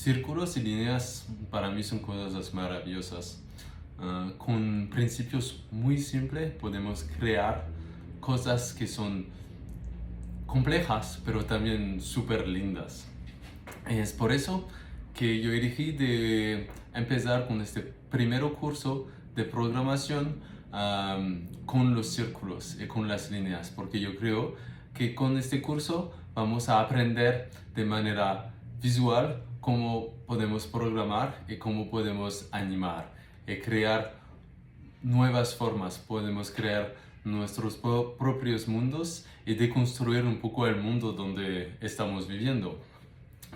círculos y líneas para mí son cosas maravillosas. Con principios muy simples podemos crear cosas que son complejas, pero también súper lindas. Es por eso que yo elegí de empezar con este primer curso de programación con los círculos y con las líneas, porque yo creo que con este curso vamos a aprender de manera visual cómo podemos programar y cómo podemos animar y crear nuevas formas. Podemos crear nuestros propios mundos y deconstruir un poco el mundo donde estamos viviendo,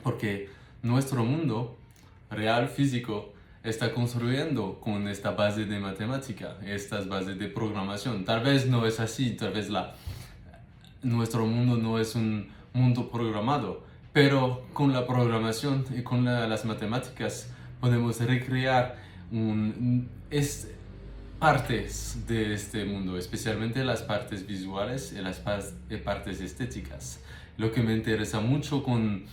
porque nuestro mundo real, físico, está construyendo con esta base de matemática, estas bases de programación. Tal vez no es así, tal vez nuestro mundo no es un mundo programado, pero con la programación y con las matemáticas podemos recrear partes de este mundo, especialmente las partes visuales y las partes estéticas. Lo que me interesa mucho con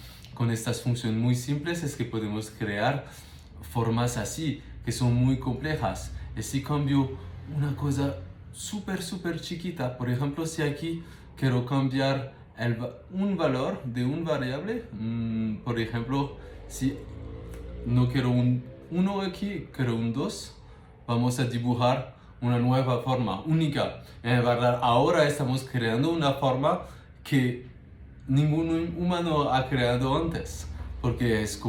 estas funciones muy simples es que podemos crear formas así, que son muy complejas. Y si cambio una cosa súper chiquita, por ejemplo, si aquí quiero cambiar un valor de un variable, por ejemplo, si no quiero un 1 aquí, quiero un 2, vamos a dibujar una nueva forma única. En verdad, ahora estamos creando una forma que ningún humano ha creado antes, porque es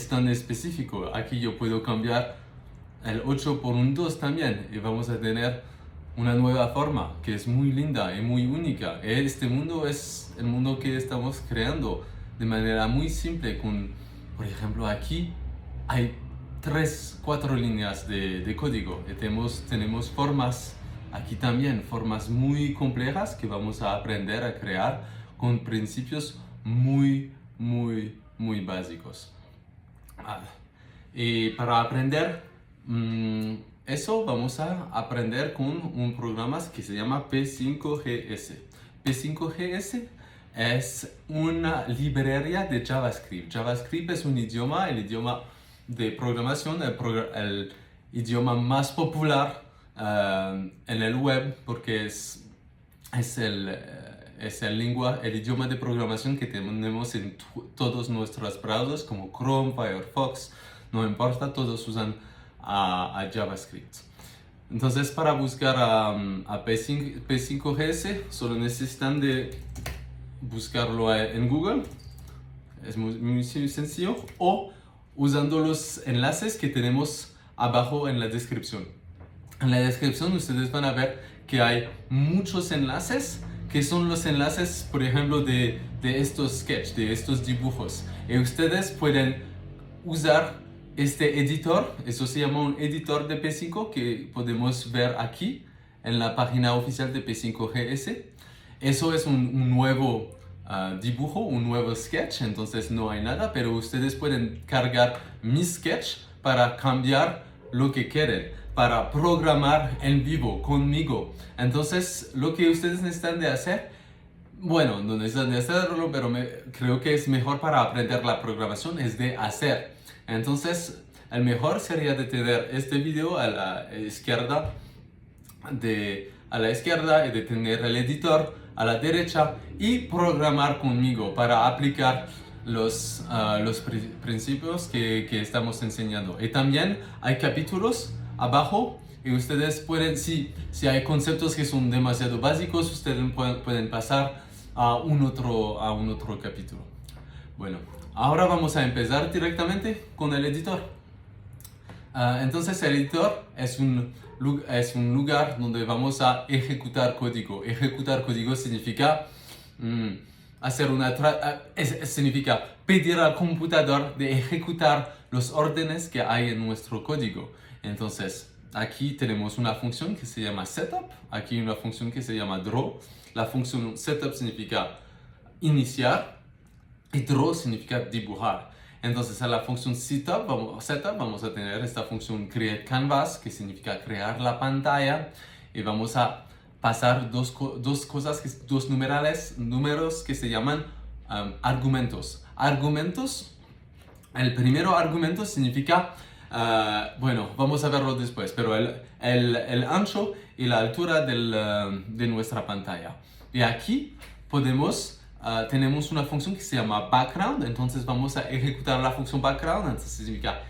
tan específico. Aquí yo puedo cambiar el 8 por un 2 también y vamos a tener una nueva forma que es muy linda y muy única. Este mundo es el mundo que estamos creando de manera muy simple. Por ejemplo, aquí hay 3-4 líneas de código y tenemos formas aquí también, formas muy complejas que vamos a aprender a crear con principios muy básicos. Y para aprender eso vamos a aprender con un programa que se llama P5GS. P5GS es una librería de JavaScript. JavaScript es un idioma, el idioma de programación, el idioma más popular en el web, porque es el idioma de programación que tenemos en todos nuestros browsers como Chrome, Firefox, no importa, todos usan a JavaScript. Entonces, para buscar a P5GS solo necesitan de buscarlo en Google, es muy sencillo, o usando los enlaces que tenemos abajo en la descripción. En la descripción ustedes van a ver que hay muchos enlaces que son los enlaces, por ejemplo, de estos sketches, de estos dibujos. Y ustedes pueden usar este editor, eso se llama un editor de P5 que podemos ver aquí en la página oficial de P5GS. Eso es un nuevo dibujo, un nuevo sketch, entonces no hay nada, pero ustedes pueden cargar mi sketch para cambiar lo que quieren, para programar en vivo conmigo. Entonces, lo que ustedes necesitan de hacer, bueno, no necesitan de hacerlo, pero creo que es mejor para aprender la programación, es de hacer. Entonces, el mejor sería de tener este video a la izquierda y de tener el editor a la derecha y programar conmigo para aplicar los principios que estamos enseñando. Y también hay capítulos abajo y ustedes pueden, si hay conceptos que son demasiado básicos, ustedes pueden pasar a un otro capítulo. Bueno, ahora vamos a empezar directamente con el editor. Entonces el editor es un lugar donde vamos a ejecutar código. Ejecutar código significa significa pedir al computador de ejecutar los órdenes que hay en nuestro código. Entonces, aquí tenemos una función que se llama setup, aquí una función que se llama draw. La función setup significa iniciar y draw significa dibujar. Entonces, a la función setup vamos a tener esta función create canvas, que significa crear la pantalla, y vamos a pasar dos números que se llaman argumentos. Argumentos El primer argumento significa, bueno, vamos a verlo después, pero el ancho y la altura de nuestra pantalla. Y aquí tenemos una función que se llama background, entonces vamos a ejecutar la función background, entonces significa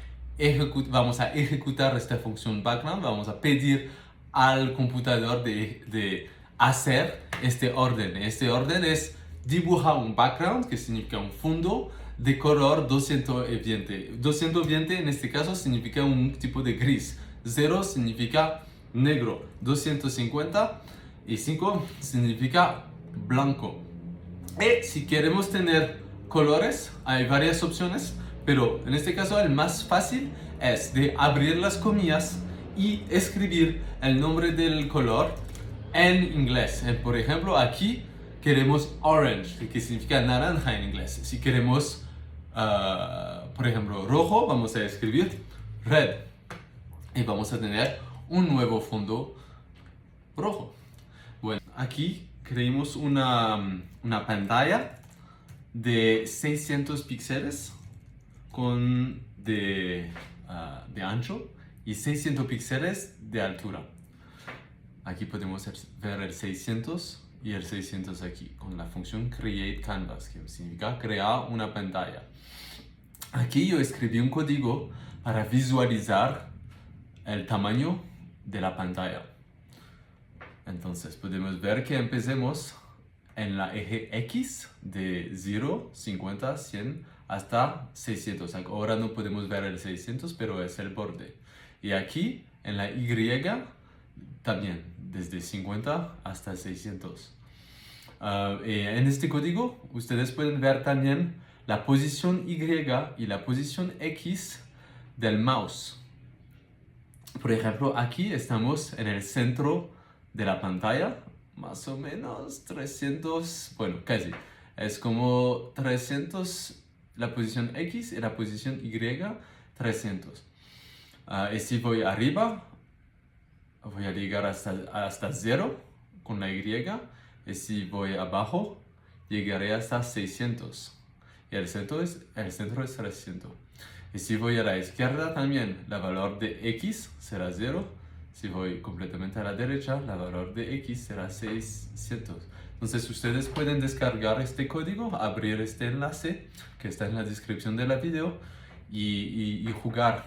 vamos a ejecutar esta función background, vamos a pedir al computador de hacer este orden. Este orden es dibujar un background, que significa un fondo, de color 220. 220 en este caso significa un tipo de gris. 0 significa negro. 255 significa blanco. Y si queremos tener colores, hay varias opciones, pero en este caso el más fácil es de abrir las comillas y escribir el nombre del color en inglés. Por ejemplo, aquí queremos orange, que significa naranja en inglés. Si queremos por ejemplo, rojo, vamos a escribir red y vamos a tener un nuevo fondo rojo. Bueno, aquí creamos una pantalla de 600 píxeles de ancho y 600 píxeles de altura. Aquí podemos ver el 600 y el 600 aquí con la función create canvas, que significa crear una pantalla. Aquí yo escribí un código para visualizar el tamaño de la pantalla. Entonces podemos ver que empecemos en la eje X de 0, 50, 100 hasta 600. Ahora no podemos ver el 600, pero es el borde. Y aquí en la Y también, desde 50 hasta 600. En este código ustedes pueden ver también la posición Y y la posición X del mouse. Por ejemplo, aquí estamos en el centro de la pantalla, más o menos 300, bueno, casi. Es como 300 la posición X y la posición Y 300. Y si voy arriba, voy a llegar hasta 0 con la Y. Y si voy abajo, llegaré hasta 600. Y el centro es 300. Y si voy a la izquierda también, el valor de X será 0. Si voy completamente a la derecha, el valor de X será 600. Entonces ustedes pueden descargar este código, abrir este enlace que está en la descripción del video y jugar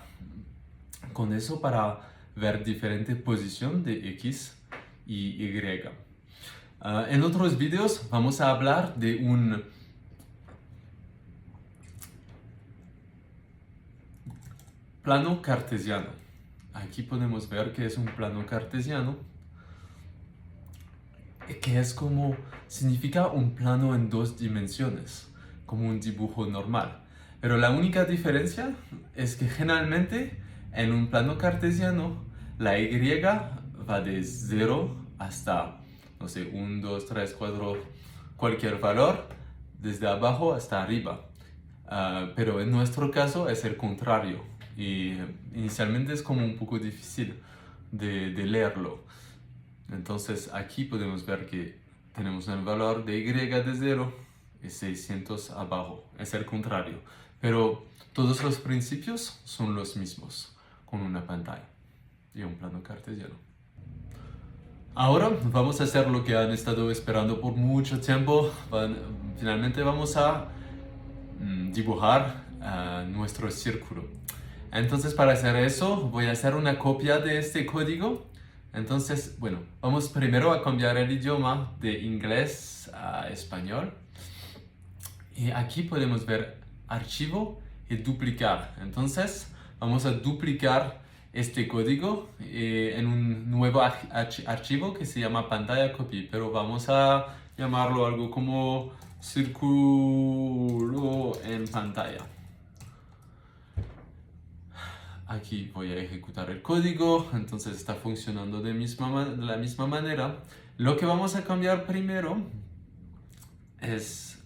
con eso para ver diferente posición de X y Y. En otros videos vamos a hablar de un plano cartesiano. Aquí podemos ver que es un plano cartesiano, que es como, significa un plano en 2 dimensiones, como un dibujo normal. Pero la única diferencia es que generalmente en un plano cartesiano la Y va de 0 hasta, no sé, 1, 2, 3, 4, cualquier valor, desde abajo hasta arriba. Pero en nuestro caso es el contrario. Y inicialmente es como un poco difícil de leerlo. Entonces aquí podemos ver que tenemos el valor de Y de 0 y 600 abajo. Es el contrario. Pero todos los principios son los mismos con una pantalla y un plano cartesiano. Ahora vamos a hacer lo que han estado esperando por mucho tiempo. Finalmente vamos a dibujar nuestro círculo. Entonces para hacer eso voy a hacer una copia de este código. Entonces, bueno, vamos primero a cambiar el idioma de inglés a español. Y aquí podemos ver archivo y duplicar. Entonces vamos a duplicar este código en un nuevo archivo que se llama pantalla copy, pero vamos a llamarlo algo como círculo en pantalla. Aquí voy a ejecutar el código, entonces está funcionando de la misma manera. Lo que vamos a cambiar primero es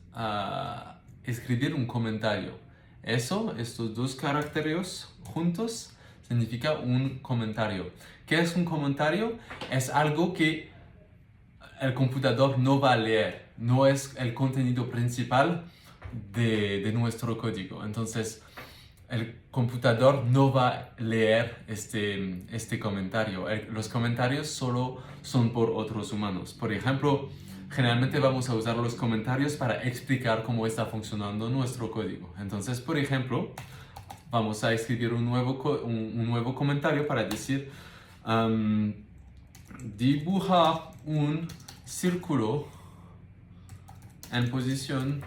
escribir un comentario. Estos 2 caracteres juntos significa un comentario. ¿Qué es un comentario? Es algo que el computador no va a leer, no es el contenido principal de nuestro código. Entonces, el computador no va a leer este comentario. Los comentarios solo son por otros humanos. Por ejemplo, generalmente vamos a usar los comentarios para explicar cómo está funcionando nuestro código. Entonces, por ejemplo, vamos a escribir un nuevo comentario para decir dibuja un círculo en posición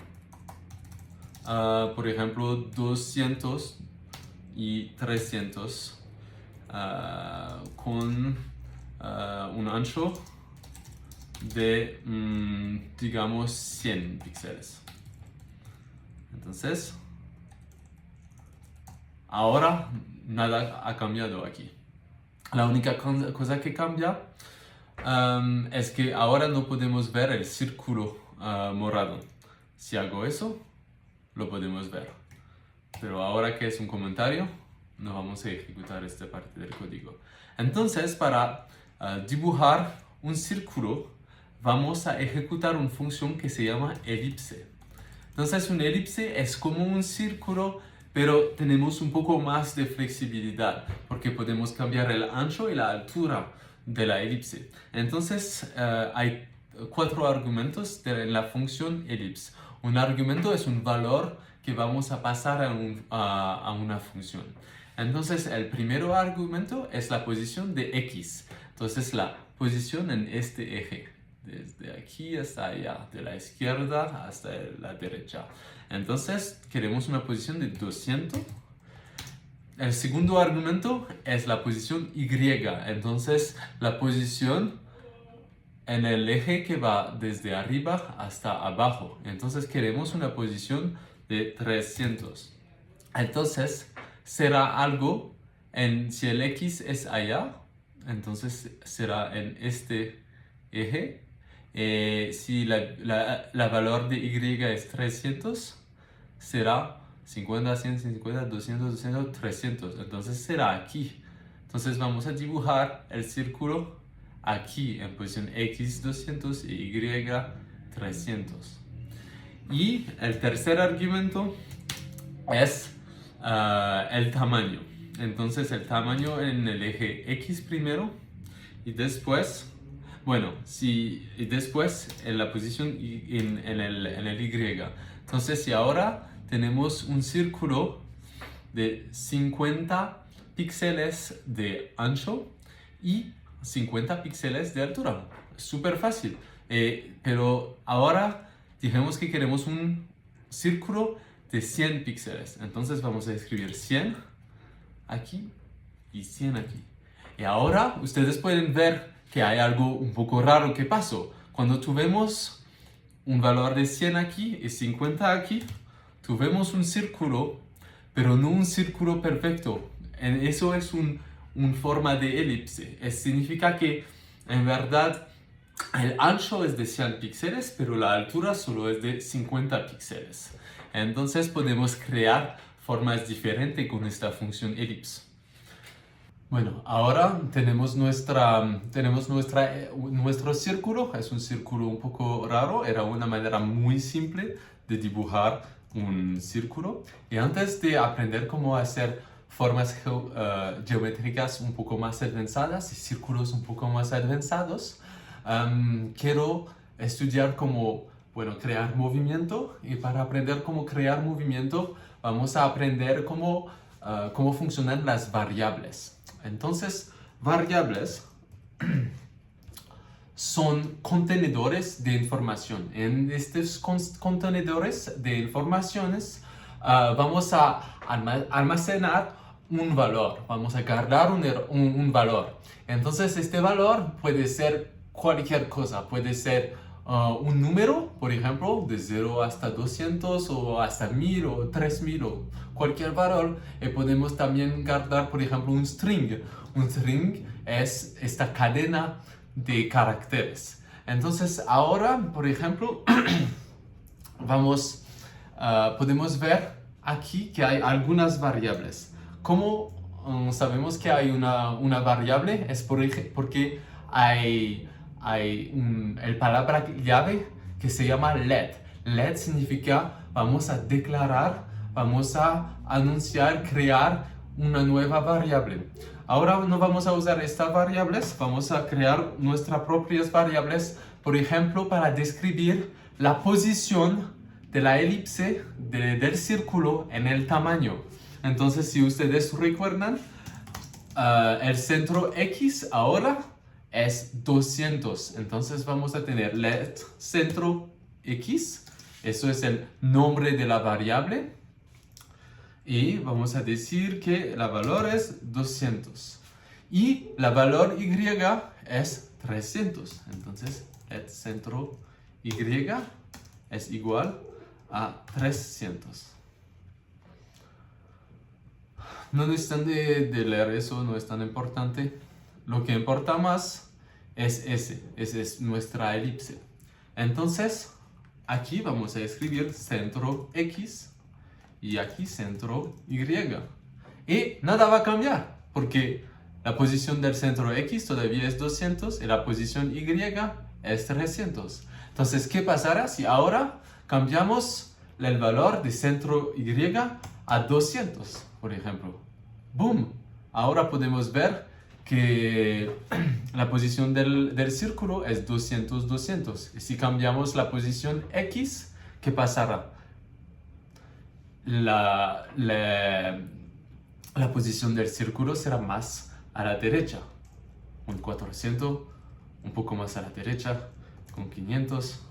por ejemplo 200 y 300 con un ancho de digamos 100 píxeles. Entonces ahora nada ha cambiado aquí. La única cosa que cambia es que ahora no podemos ver el círculo morado. Si hago eso, lo podemos ver. Pero ahora que es un comentario, no vamos a ejecutar esta parte del código. Entonces, para dibujar un círculo, vamos a ejecutar una función que se llama elipse. Entonces, un elipse es como un círculo, pero tenemos un poco más de flexibilidad, porque podemos cambiar el ancho y la altura de la elipse. Entonces, hay 4 argumentos en la función elipse. Un argumento es un valor que vamos a pasar a una función. Entonces, el primer argumento es la posición de x. Entonces, la posición en este eje, desde aquí hasta allá, de la izquierda hasta la derecha. Entonces, queremos una posición de 200. El segundo argumento es la posición y. Entonces, la posición en el eje que va desde arriba hasta abajo. Entonces queremos una posición de 300. Entonces será algo si el x es allá, entonces será en este eje. Si la valor de y es 300, será 50, 100, 150, 200, 200, 300. Entonces será aquí. Entonces vamos a dibujar el círculo aquí en posición x 200 y y 300. Y el tercer argumento es el tamaño. Entonces el tamaño en el eje x primero y después, y después en la posición en el y. Entonces si ahora tenemos un círculo de 50 píxeles de ancho y 50 píxeles de altura. Súper fácil. Pero ahora dijimos que queremos un círculo de 100 píxeles. Entonces vamos a escribir 100 aquí y 100 aquí. Y ahora ustedes pueden ver que hay algo un poco raro que pasó. Cuando tuvimos un valor de 100 aquí y 50 aquí, tuvimos un círculo, pero no un círculo perfecto. Eso es una forma de elipse. Significa que en verdad el ancho es de 100 píxeles, pero la altura solo es de 50 píxeles. Entonces podemos crear formas diferentes con esta función elipse. Bueno, ahora tenemos nuestro círculo. Es un círculo un poco raro. Era una manera muy simple de dibujar un círculo. Y antes de aprender cómo hacer formas geométricas un poco más avanzadas y círculos un poco más avanzados, quiero estudiar cómo crear movimiento. Y para aprender cómo crear movimiento, vamos a aprender cómo funcionan las variables. Entonces, variables son contenedores de información. En estos contenedores de informaciones vamos a almacenar un valor, vamos a guardar un valor. Entonces este valor puede ser cualquier cosa, puede ser un número, por ejemplo, de 0 hasta 200 o hasta 1000 o 3000 o cualquier valor. Y podemos también guardar, por ejemplo, un string. Un string es esta cadena de caracteres. Entonces ahora, por ejemplo, podemos ver aquí que hay algunas variables. ¿Cómo sabemos que hay una variable? Es porque hay el palabra llave que se llama let. Let significa vamos a declarar vamos a anunciar, crear una nueva variable. Ahora no vamos a usar estas variables, vamos a crear nuestras propias variables, por ejemplo, para describir la posición de la elipse del círculo en el tamaño. Entonces, si ustedes recuerdan, el centro X ahora es 200. Entonces vamos a tener let centro X, eso es el nombre de la variable, y vamos a decir que la valor es 200 y la valor Y es 300. Entonces let centro Y es igual a 300. No necesitan de leer eso, no es tan importante. Lo que importa más es ese es nuestra elipse. Entonces, aquí vamos a escribir centro X y aquí centro Y. Y nada va a cambiar, porque la posición del centro X todavía es 200 y la posición Y es 300. Entonces, ¿qué pasará si ahora cambiamos el valor de centro Y a 200, por ejemplo? ¡Boom! Ahora podemos ver que la posición del círculo es 200, 200. Y si cambiamos la posición X, ¿qué pasará? La posición del círculo será más a la derecha. Un 400, un poco más a la derecha, con 500,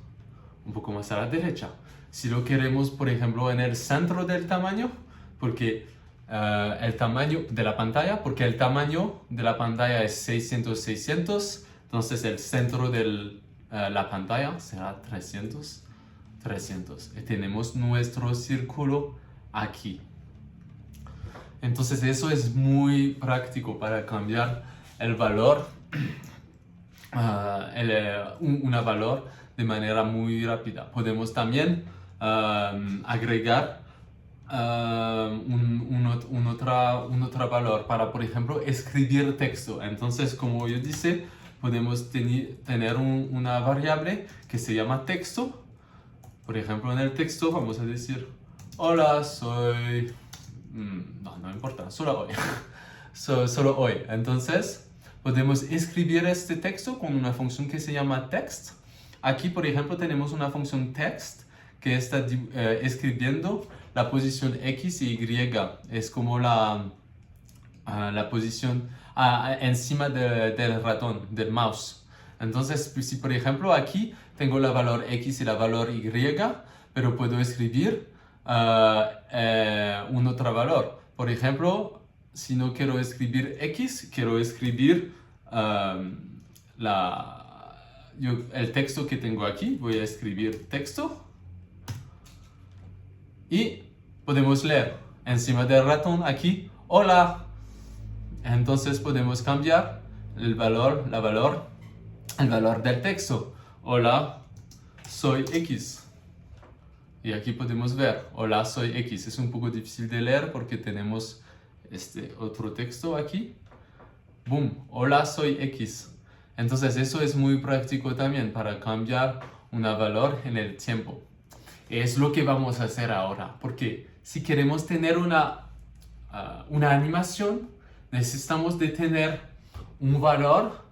un poco más a la derecha. Si lo queremos, por ejemplo, en el centro del tamaño, porque el tamaño de la pantalla, es 600, 600, entonces el centro de la pantalla será 300, 300. Y tenemos nuestro círculo aquí. Entonces eso es muy práctico para cambiar el valor, una valor de manera muy rápida. Podemos también agregar un otro valor para, por ejemplo, escribir texto. Entonces, como yo dije, podemos tener una variable que se llama texto. Por ejemplo, en el texto vamos a decir, hola, soy... no importa, solo hoy. Solo hoy. Entonces, podemos escribir este texto con una función que se llama text. Aquí, por ejemplo, tenemos una función text que está escribiendo la posición X y Y. Es como la posición encima del ratón, del mouse. Entonces, si por ejemplo aquí tengo la valor X y la valor Y, pero puedo escribir un otro valor. Por ejemplo, si no quiero escribir X, quiero escribir el texto que tengo aquí. Voy a escribir texto. Y podemos leer encima del ratón aquí, hola. Entonces podemos cambiar el valor del texto. Hola, soy X. Y aquí podemos ver, hola, soy X. Es un poco difícil de leer porque tenemos este otro texto aquí. Boom, hola, soy X. Entonces eso es muy práctico también para cambiar un valor en el tiempo. Es lo que vamos a hacer ahora, porque si queremos tener una animación, necesitamos de tener un valor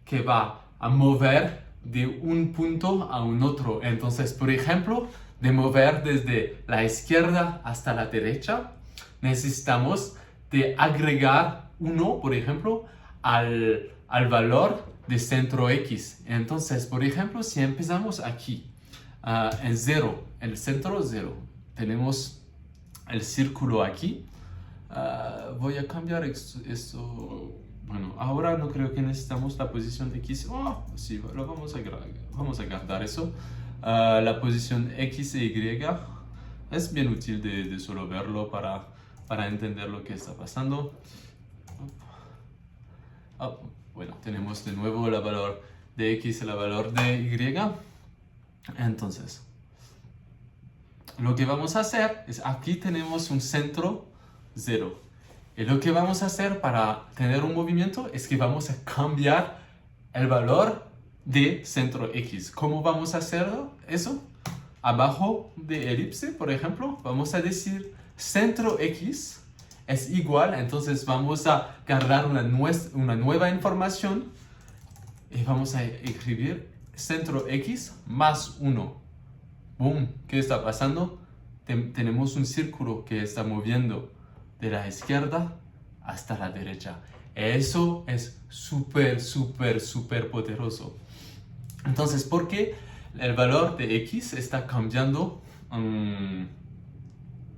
que va a mover de un punto a un otro. Entonces, por ejemplo, de mover desde la izquierda hasta la derecha, necesitamos de agregar 1, por ejemplo, al valor de centro X. Entonces, por ejemplo, si empezamos aquí, en 0, el centro 0, tenemos el círculo aquí. Voy a cambiar esto. Bueno, ahora no creo que necesitamos la posición X. Sí, lo vamos a guardar eso. La posición X e Y es bien útil de solo verlo para entender lo que está pasando. Bueno, tenemos de nuevo el valor de X y el valor de Y. Entonces, lo que vamos a hacer es, aquí tenemos un centro 0. Y lo que vamos a hacer para tener un movimiento es que vamos a cambiar el valor de centro X. ¿Cómo vamos a hacer eso? Abajo de elipse, por ejemplo, vamos a decir centro X es igual, entonces vamos a cargar una nueva información y vamos a escribir centro X más 1. ¡Boom! ¿Qué está pasando? Tenemos un círculo que está moviendo de la izquierda hasta la derecha. Eso es súper poderoso. Entonces, ¿por qué el valor de X está cambiando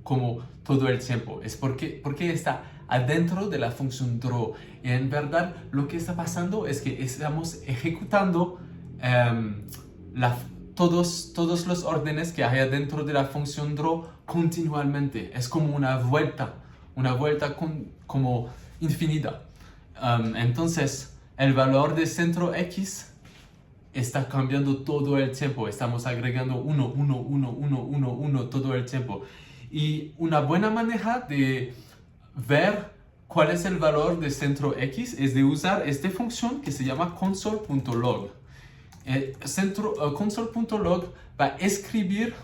como todo el tiempo? Es porque está adentro de la función draw. Y en verdad lo que está pasando es que estamos ejecutando todos los órdenes que hay dentro de la función draw continuamente. Es como una vuelta como infinita. Entonces, el valor de centro X está cambiando todo el tiempo. Estamos agregando 1 todo el tiempo. Y una buena manera de ver cuál es el valor de centro X es de usar esta función que se llama console.log. Console.log va a escribir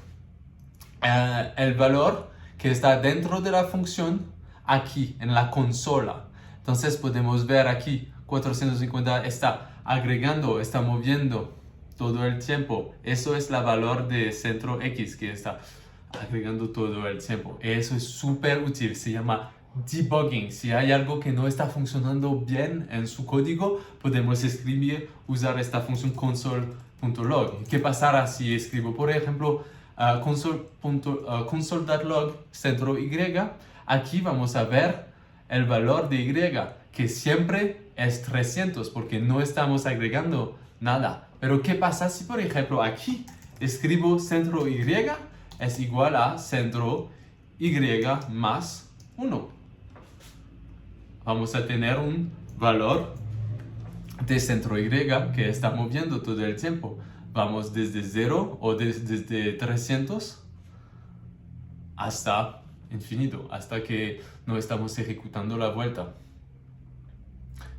el valor que está dentro de la función aquí en la consola. Entonces podemos ver aquí 450 está agregando, está moviendo todo el tiempo. Eso es el valor de centro X que está agregando todo el tiempo. Eso es súper útil, se llama debugging. Si hay algo que no está funcionando bien en su código, podemos usar esta función console.log. ¿Qué pasará si escribo, por ejemplo, console.log centro Y? Aquí vamos a ver el valor de Y, que siempre es 300, porque no estamos agregando nada. Pero ¿qué pasa si, por ejemplo, aquí escribo centro Y es igual a centro Y más 1? Vamos a tener un valor de centro Y que está moviendo todo el tiempo. Vamos desde 0 o desde 300 hasta infinito, hasta que no estamos ejecutando la vuelta.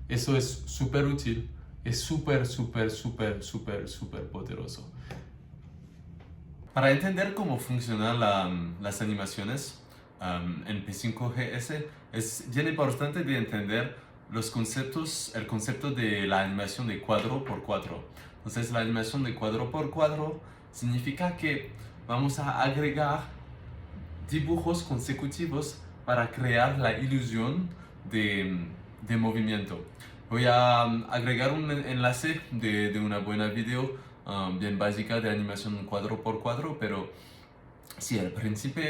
Eso es súper útil, es súper poderoso. Para entender cómo funcionan las animaciones en P5GS, es bien importante de entender el concepto de la animación de cuadro por cuadro. Entonces, la animación de cuadro por cuadro significa que vamos a agregar dibujos consecutivos para crear la ilusión de movimiento. Voy a agregar un enlace de una buena video bien básica de animación cuadro por cuadro, pero sí, el principio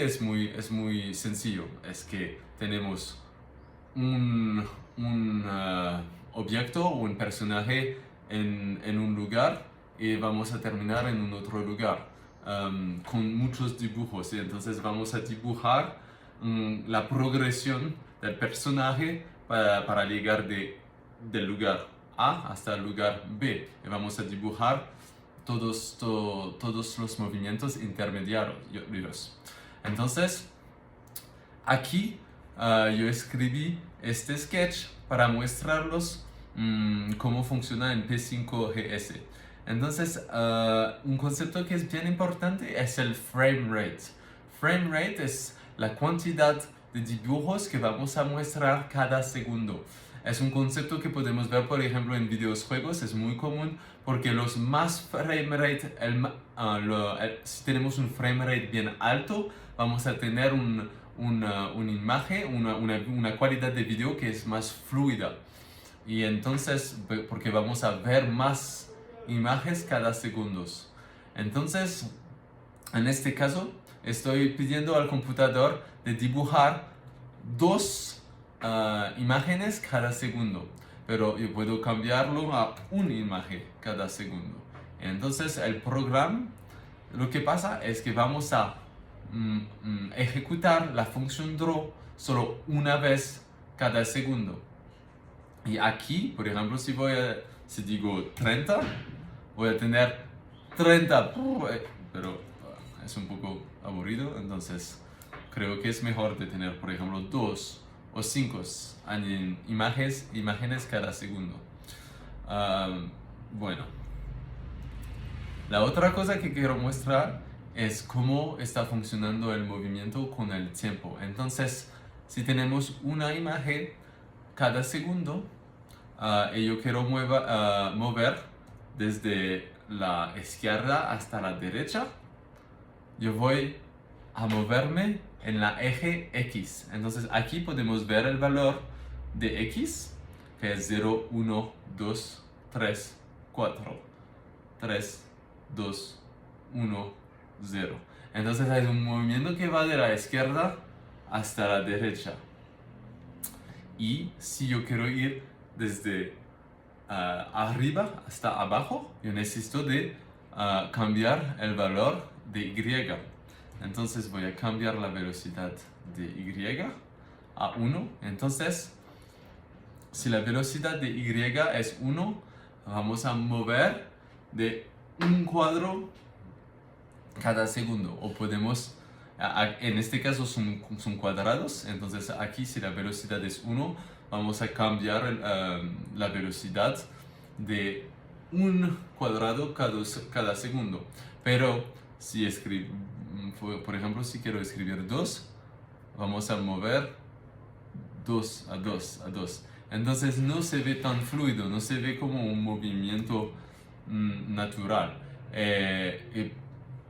es muy sencillo. Es que tenemos un objeto o un personaje en un lugar y vamos a terminar en un otro lugar con muchos dibujos, y entonces vamos a dibujar la progresión del personaje para llegar del lugar A hasta el lugar B, y vamos a dibujar todos los movimientos intermediarios. Entonces, aquí yo escribí este sketch para mostrarlos cómo funciona en P5GS. Entonces, un concepto que es bien importante es el frame rate. Frame rate es la cantidad de dibujos que vamos a mostrar cada segundo. Es un concepto que podemos ver, por ejemplo, en videojuegos. Es muy común porque los más frame rate, si tenemos un frame rate bien alto, vamos a tener una imagen, una calidad de video que es más fluida. Y entonces, porque vamos a ver más imágenes cada segundo. Entonces, en este caso, estoy pidiendo al computador de dibujar 2 imágenes cada segundo, pero yo puedo cambiarlo a una imagen cada segundo. Entonces, el programa, lo que pasa es que vamos a ejecutar la función draw solo una vez cada segundo. Y aquí, por ejemplo, si digo 30, voy a tener 30, pero es un poco aburrido, entonces creo que es mejor de tener, por ejemplo, 2 o 5 imágenes cada segundo. Bueno, la otra cosa que quiero mostrar es cómo está funcionando el movimiento con el tiempo. Entonces, si tenemos una imagen cada segundo, y yo quiero mover desde la izquierda hasta la derecha, yo voy a moverme en la eje X. Entonces aquí podemos ver el valor de X, que es 0, 1, 2, 3, 4, 3, 2, 1, 0. Entonces hay un movimiento que va de la izquierda hasta la derecha. Y si yo quiero ir desde arriba hasta abajo, yo necesito de cambiar el valor de Y. Entonces voy a cambiar la velocidad de Y a 1. Entonces, si la velocidad de Y es 1, vamos a mover de un cuadro cada segundo. O podemos, en este caso son cuadrados, entonces aquí si la velocidad es 1, vamos a cambiar la velocidad de un cuadrado cada segundo. Pero si por ejemplo, si quiero escribir 2, vamos a mover 2 a 2 a 2. Entonces no se ve tan fluido, no se ve como un movimiento natural.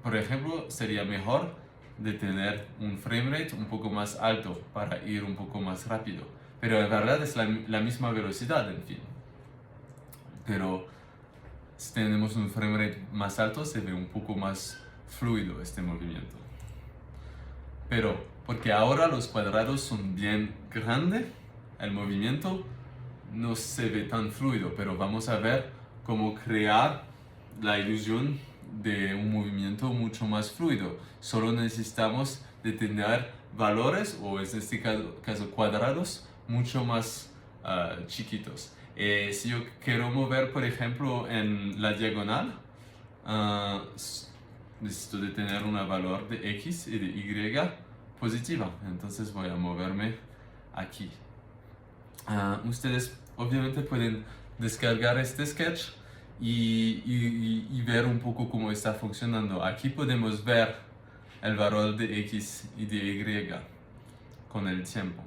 Por ejemplo, sería mejor de tener un frame rate un poco más alto para ir un poco más rápido. Pero en verdad es la misma velocidad, en fin. Pero si tenemos un frame rate más alto, se ve un poco más fluido este movimiento. Pero porque ahora los cuadrados son bien grandes, el movimiento no se ve tan fluido, pero vamos a ver cómo crear la ilusión de un movimiento mucho más fluido. Solo necesitamos de tener valores, o en este caso cuadrados, mucho más chiquitos. Si yo quiero mover, por ejemplo, en la diagonal, necesito de tener un valor de X y de Y positiva. Entonces voy a moverme aquí. Ustedes obviamente pueden descargar este sketch y ver un poco cómo está funcionando. Aquí podemos ver el valor de X y de Y con el tiempo.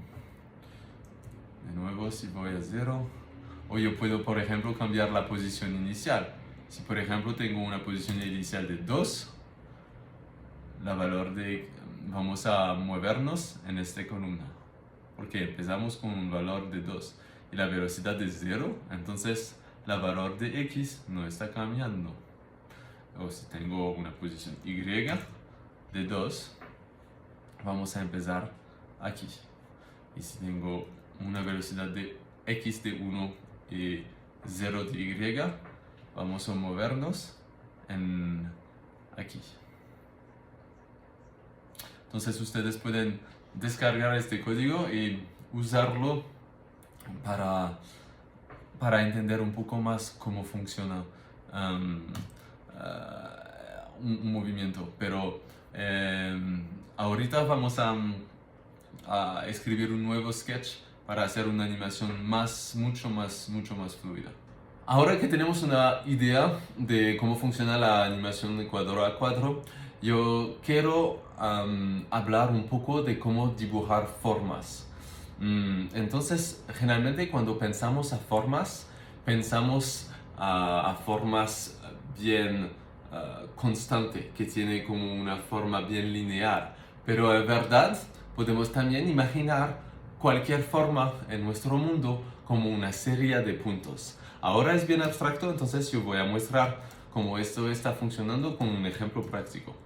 De nuevo, si voy a 0, o yo puedo, por ejemplo, cambiar la posición inicial. Si, por ejemplo, tengo una posición inicial de 2, vamos a movernos en esta columna, porque empezamos con un valor de 2 y la velocidad es 0, entonces el valor de X no está cambiando. O si tengo una posición Y de 2, vamos a empezar aquí. Y si tengo una velocidad de X de 1 y 0 de Y, vamos a movernos aquí. Entonces ustedes pueden descargar este código y usarlo para entender un poco más cómo funciona un movimiento. Pero ahorita vamos a escribir un nuevo sketch para hacer una animación mucho más fluida. Ahora que tenemos una idea de cómo funciona la animación de cuadro a cuadro, yo quiero hablar un poco de cómo dibujar formas. Entonces, generalmente cuando pensamos a formas, pensamos a formas bien constante, que tiene como una forma bien lineal. Pero en verdad, podemos también imaginar cualquier forma en nuestro mundo como una serie de puntos. Ahora es bien abstracto, entonces yo voy a mostrar cómo esto está funcionando con un ejemplo práctico.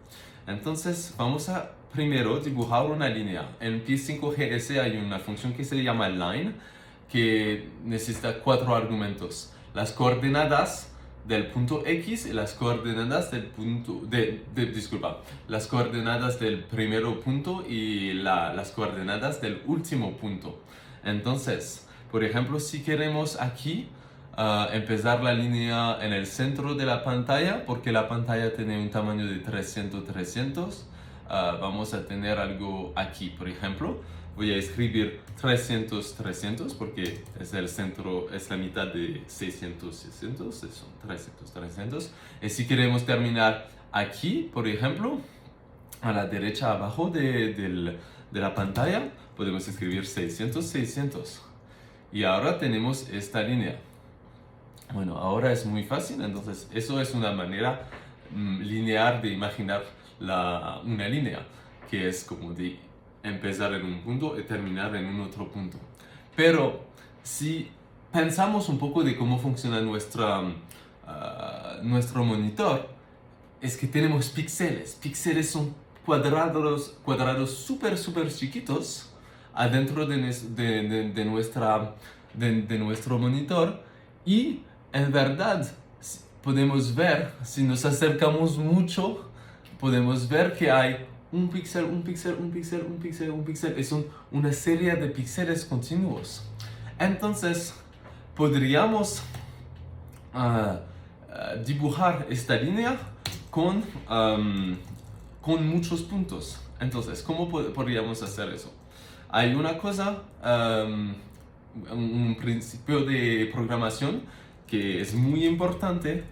Entonces vamos a primero dibujar una línea. En P5GS hay una función que se llama line, que necesita 4 argumentos: las coordenadas del punto X y las coordenadas del punto las coordenadas del primer punto y las coordenadas del último punto. Entonces, por ejemplo, si queremos aquí empezar la línea en el centro de la pantalla, porque la pantalla tiene un tamaño de 300, vamos a tener algo aquí. Por ejemplo, voy a escribir 300 porque es el centro, es la mitad de 600, son 300. Y si queremos terminar aquí, por ejemplo, a la derecha abajo de la pantalla podemos escribir 600, 600. Y ahora tenemos esta línea. Bueno, ahora es muy fácil, entonces eso es una manera lineal de imaginar una línea, que es como de empezar en un punto y terminar en un otro punto. Pero si pensamos un poco de cómo funciona nuestro monitor, es que tenemos píxeles. Píxeles son cuadrados súper chiquitos adentro de nuestro monitor, y en verdad podemos ver, si nos acercamos mucho, podemos ver que hay un píxel, un píxel, un píxel, un píxel, un píxel. Es una serie de píxeles continuos. Entonces podríamos dibujar esta línea con muchos puntos. Entonces, ¿cómo podríamos hacer eso? Hay una cosa, un principio de programación que es muy importante,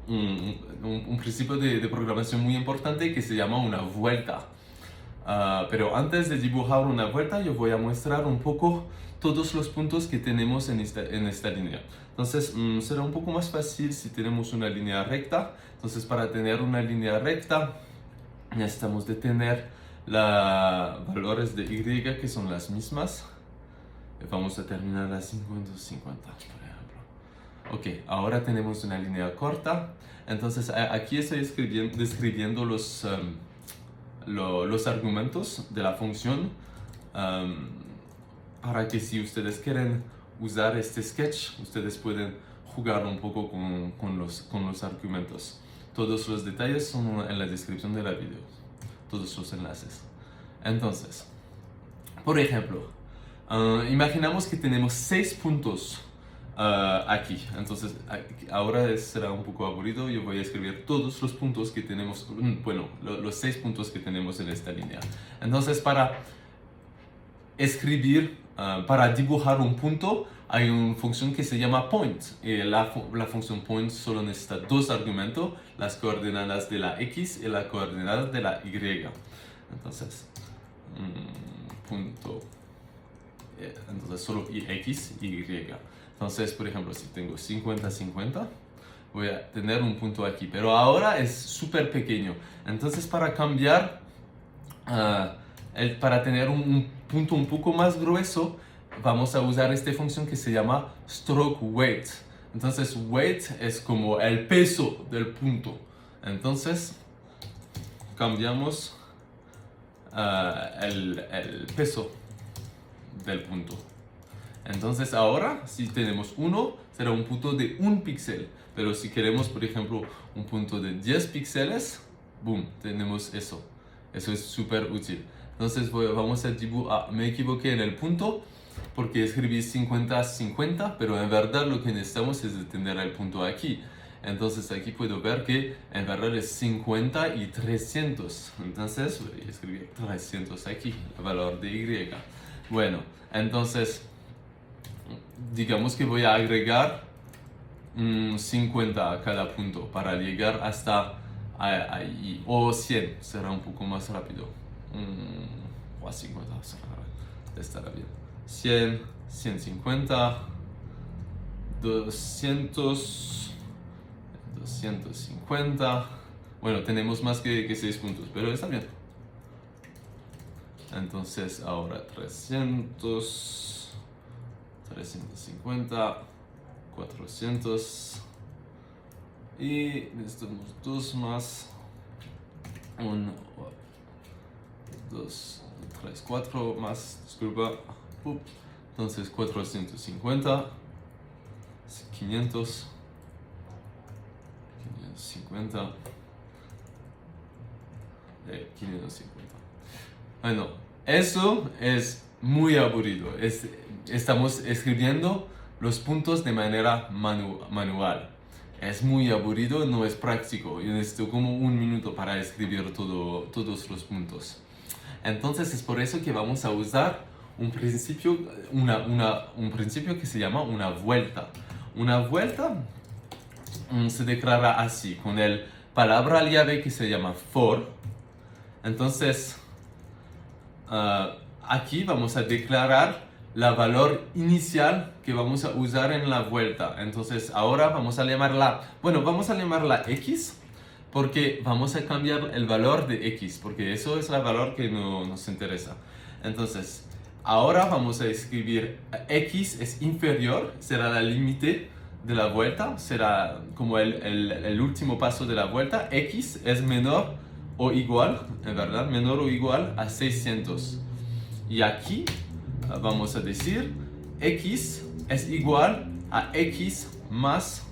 un principio de programación muy importante que se llama una vuelta. Pero antes de dibujar una vuelta, yo voy a mostrar un poco todos los puntos que tenemos en esta línea. Entonces será un poco más fácil si tenemos una línea recta. Entonces, para tener una línea recta necesitamos de tener valores de y que son las mismas. Vamos a terminar a 50, 50, por ejemplo. Ok, ahora tenemos una línea corta. Entonces aquí estoy describiendo los argumentos de la función, para que si ustedes quieren usar este sketch, ustedes pueden jugar un poco con los argumentos. Todos los detalles son en la descripción de la video, todos los enlaces. Entonces, por ejemplo, imaginamos que tenemos 6 puntos aquí. Entonces, ahora será un poco aburrido. Yo voy a escribir todos los puntos que tenemos, bueno, los 6 puntos que tenemos en esta línea. Entonces, para dibujar un punto, hay una función que se llama point. Y la función point solo necesita 2 argumentos, las coordenadas de la x y las coordenadas de la y. Entonces, punto. Entonces, solo x y y. Entonces, por ejemplo, si tengo 50, 50, voy a tener un punto aquí. Pero ahora es súper pequeño. Entonces, para cambiar, para tener un punto un poco más grueso, vamos a usar esta función que se llama stroke weight. Entonces, weight es como el peso del punto. Entonces, cambiamos el peso del punto. Entonces, ahora, si tenemos 1, será un punto de 1 píxel. Pero si queremos, por ejemplo, un punto de 10 píxeles, boom, tenemos eso. Eso es súper útil. Entonces, vamos a dibujar. Me equivoqué en el punto porque escribí 50, 50, pero en verdad lo que necesitamos es tener el punto aquí. Entonces, aquí puedo ver que en verdad es 50 y 300. Entonces, voy a escribir 300 aquí, el valor de y. Bueno, entonces, digamos que voy a agregar 50 a cada punto para llegar hasta ahí, o 100, será un poco más rápido. O a 50 estará bien. 100, 150, 200, 250. Bueno, tenemos más que 6 puntos, pero está bien. Entonces, ahora 300, 350, 400. Y necesitamos 2 más. 1, 2, 3, 4 más. Disculpa. Entonces, 450, 500, 550, 550. Bueno, eso es muy aburrido. Estamos escribiendo los puntos de manera manual. Es muy aburrido, no es práctico. Yo necesito como 1 minuto para escribir todos los puntos. Entonces es por eso que vamos a usar un principio que se llama una vuelta. Una vuelta se declara así, con el palabra llave que se llama for. Entonces, aquí vamos a declarar la valor inicial que vamos a usar en la vuelta. Entonces, ahora vamos a llamarla x, porque vamos a cambiar el valor de x, porque eso es el valor que nos interesa. Entonces, ahora vamos a escribir x es inferior, será el límite de la vuelta, será como el último paso de la vuelta. X es menor o igual, en verdad, menor o igual a 600. Y aquí vamos a decir x es igual a x más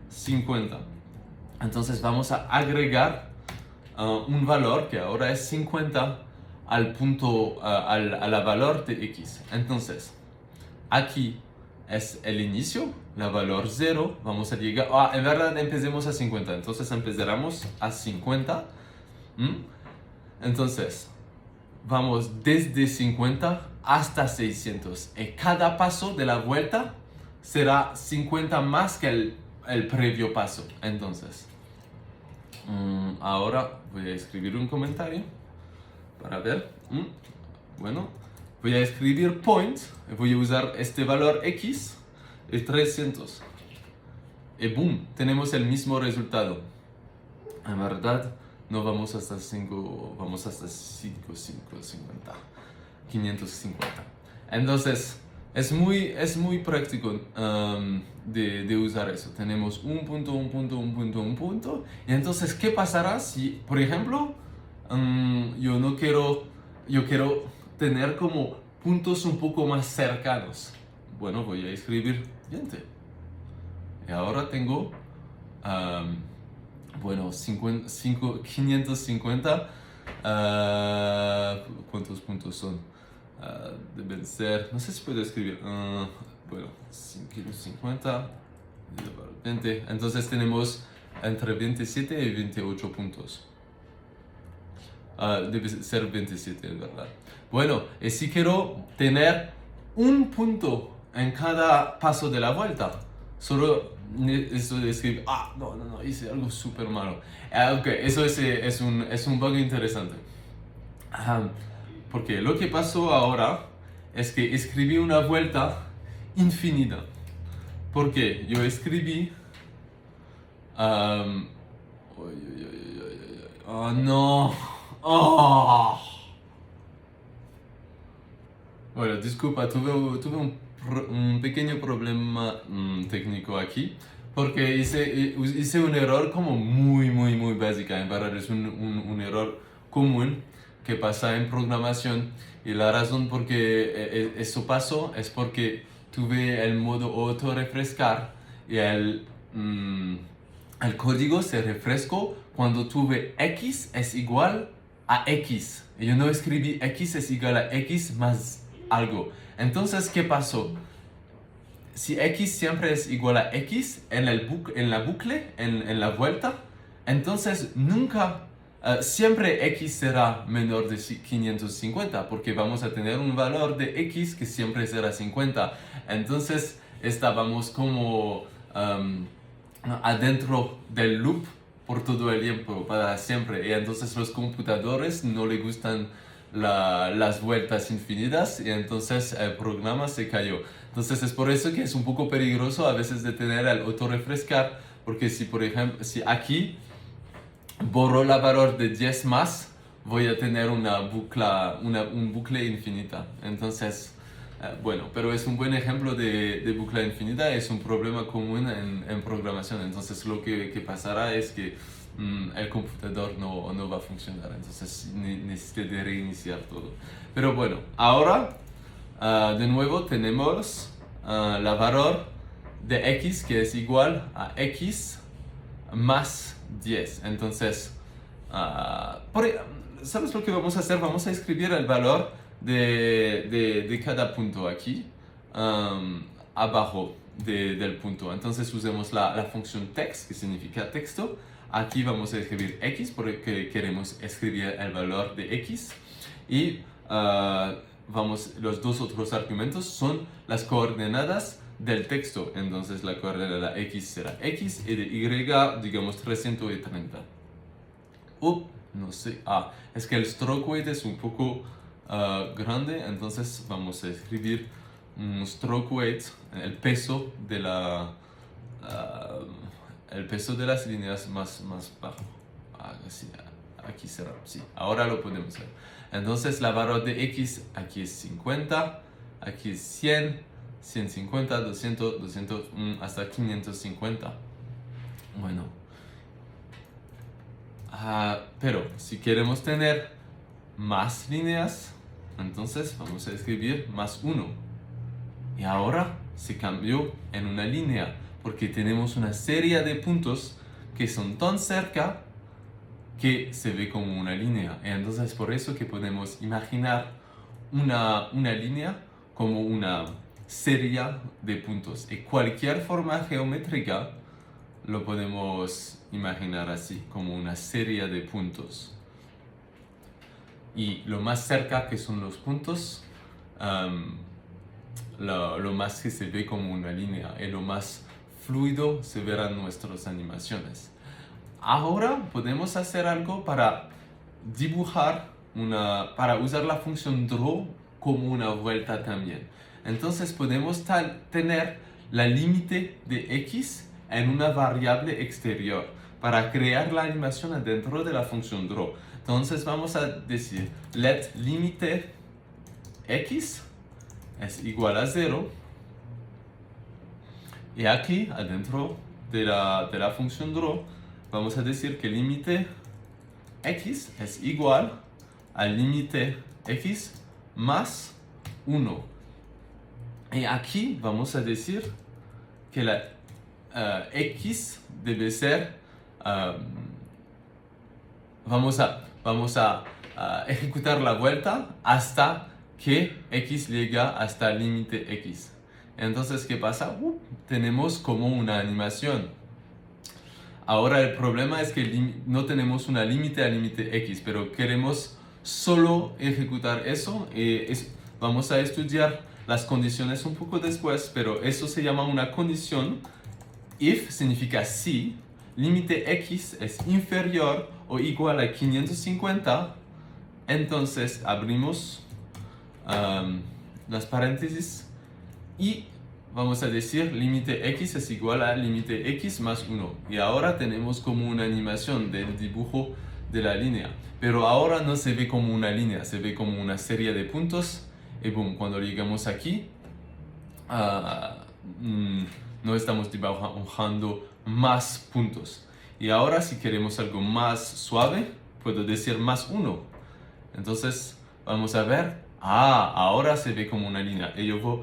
50. Entonces vamos a agregar un valor que ahora es 50 al punto, a la valor de x. Entonces, aquí es el inicio, la valor 0, vamos a llegar, en verdad empecemos a 50, entonces empezaremos a 50. Entonces, vamos desde 50 hasta 600. Y cada paso de la vuelta será 50 más que el previo paso. Entonces, ahora voy a escribir un comentario para ver. Bueno, voy a escribir point, voy a usar este valor x, es 300. Y boom, tenemos el mismo resultado. En verdad, no vamos hasta 5, vamos hasta 550. Entonces, es muy práctico de usar eso. Tenemos un punto. Y entonces, ¿qué pasará si, por ejemplo, yo quiero tener como puntos un poco más cercanos? Bueno, voy a escribir 20. Y ahora tengo, bueno, 550. ¿Cuántos puntos son? Deben ser, no sé si puedo escribir. Bueno, 550 dividido por 20. Entonces tenemos entre 27 y 28 puntos. Debe ser 27, es verdad. Bueno, y si quiero tener un punto en cada paso de la vuelta, solo eso de escribir, no, hice algo súper malo. Ok, eso es un bug interesante. Porque lo que pasó ahora es que escribí una vuelta infinita. Porque yo escribí... oh, no. Oh. Bueno, disculpa, tuve un pequeño problema técnico aquí, porque hice un error como muy básica. En verdad es un error común que pasa en programación, y la razón por qué eso pasó es porque tuve el modo auto refrescar y el código se refrescó cuando tuve x es igual a x. Y yo no escribí x es igual a x más algo. Entonces, ¿qué pasó? Si x siempre es igual a x en la bucle, en la vuelta, entonces nunca, siempre x será menor de 550, porque vamos a tener un valor de x que siempre será 50. Entonces estábamos como adentro del loop por todo el tiempo, para siempre. Y entonces los computadores no les gustan las vueltas infinitas, y entonces el programa se cayó. Entonces es por eso que es un poco peligroso a veces de tener el autorrefrescar, porque si por ejemplo, si aquí borro la valor de 10 más, voy a tener un bucle infinita. Entonces, bueno, pero es un buen ejemplo de bucle infinita, es un problema común en programación. Entonces lo que pasará es que el computador no va a funcionar, entonces necesito de reiniciar todo. Pero bueno, ahora de nuevo tenemos la valor de x que es igual a x más 10. Entonces, ¿sabes lo que vamos a hacer? Vamos a escribir el valor de cada punto aquí, abajo del punto. Entonces usemos la función text, que significa texto. Aquí vamos a escribir x porque queremos escribir el valor de x. Y los dos otros argumentos son las coordenadas del texto. Entonces la coordenada x será x y de y, digamos, 330. No sé. Es que el stroke weight es un poco grande, entonces vamos a escribir un stroke weight, el peso de el peso de las líneas más bajo. Así, aquí será, sí, ahora lo podemos ver. Entonces la valor de x aquí es 50, aquí es 100, 150, 200, 200, hasta 550. Bueno, pero si queremos tener más líneas, entonces vamos a escribir más 1. Y ahora se cambió en una línea, porque tenemos una serie de puntos que son tan cerca que se ve como una línea. Entonces por eso que podemos imaginar una línea como una serie de puntos. Y cualquier forma geométrica lo podemos imaginar así, como una serie de puntos. Y lo más cerca que son los puntos, lo más que se ve como una línea, y lo más fluido se verán nuestras animaciones. Ahora podemos hacer algo para dibujar para usar la función draw como una vuelta también. Entonces podemos tener la límite de x en una variable exterior para crear la animación dentro de la función draw. Entonces vamos a decir let límite x es igual a 0, y aquí adentro de la función draw vamos a decir que límite x es igual al límite x más 1. Y aquí vamos a decir que la x debe ser, vamos a ejecutar la vuelta hasta que x llega hasta el límite x. Entonces, ¿qué pasa? Tenemos como una animación. Ahora el problema es que no tenemos una límite al límite x, pero queremos solo ejecutar eso. Vamos a estudiar las condiciones un poco después, pero eso se llama una condición. If significa si límite x es inferior o igual a 550, entonces abrimos las paréntesis y vamos a decir límite x es igual a límite x más 1. Y ahora tenemos como una animación del dibujo de la línea. Pero ahora no se ve como una línea, se ve como una serie de puntos. Y boom, cuando llegamos aquí, no estamos dibujando más puntos. Y ahora si queremos algo más suave, puedo decir más 1. Entonces vamos a ver, ahora se ve como una línea. Y yo voy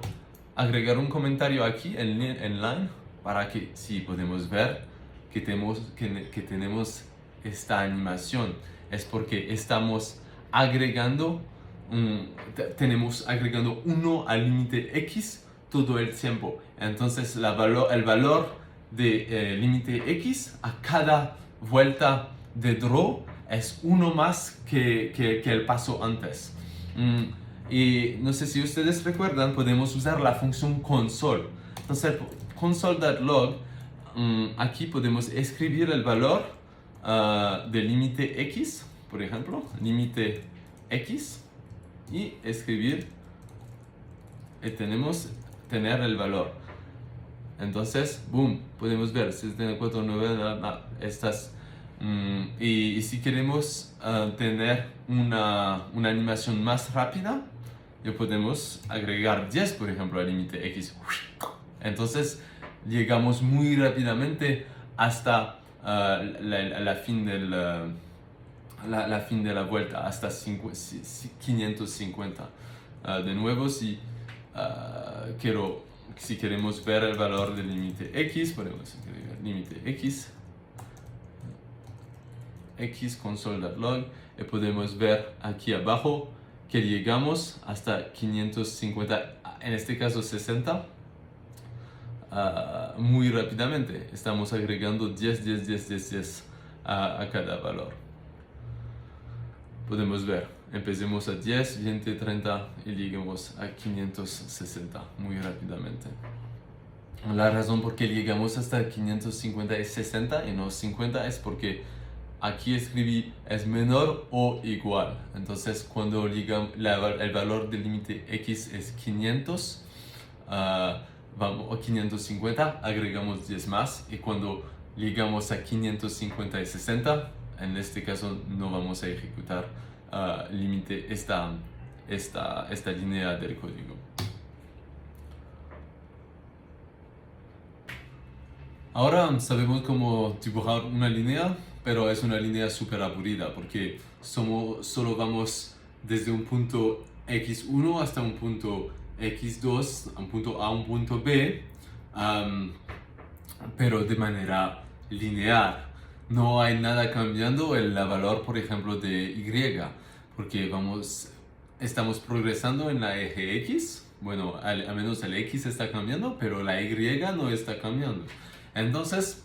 a agregar un comentario aquí en line para que sí podemos ver que tenemos esta animación. Es porque estamos agregando, tenemos agregando 1 al límite x todo el tiempo. Entonces el valor de límite x a cada vuelta de draw es 1 más que el paso antes. Y no sé si ustedes recuerdan, podemos usar la función console. Entonces console.log, aquí podemos escribir el valor del límite x, por ejemplo, límite x, y escribir, y tener el valor. Entonces, boom, podemos ver 649 estas. Y si queremos tener una animación más rápida, ya podemos agregar 10, por ejemplo, al límite x. Entonces llegamos muy rápidamente hasta la fin de la vuelta, hasta 550. De nuevo, si queremos ver el valor del límite x, podemos escribir límite x console.log, y podemos ver aquí abajo que llegamos hasta 550, en este caso 60, muy rápidamente. Estamos agregando 10, 10, 10, 10, 10 a cada valor. Podemos ver, empecemos a 10, 20, 30 y llegamos a 560 muy rápidamente. La razón por qué llegamos hasta 550 y 60 y no 50 es porque aquí escribí es menor o igual. Entonces cuando el valor del límite x es 500 o 550, agregamos 10 más, y cuando llegamos a 550 y 60, en este caso no vamos a ejecutar límite esta línea del código. Ahora sabemos cómo dibujar una línea, pero es una línea súper aburrida porque solo vamos desde un punto x1 hasta un punto x2, un punto A, un punto B, pero de manera lineal. No hay nada cambiando el valor, por ejemplo, de y, porque estamos progresando en la eje x. Bueno, al menos el x está cambiando, pero la y no está cambiando. Entonces,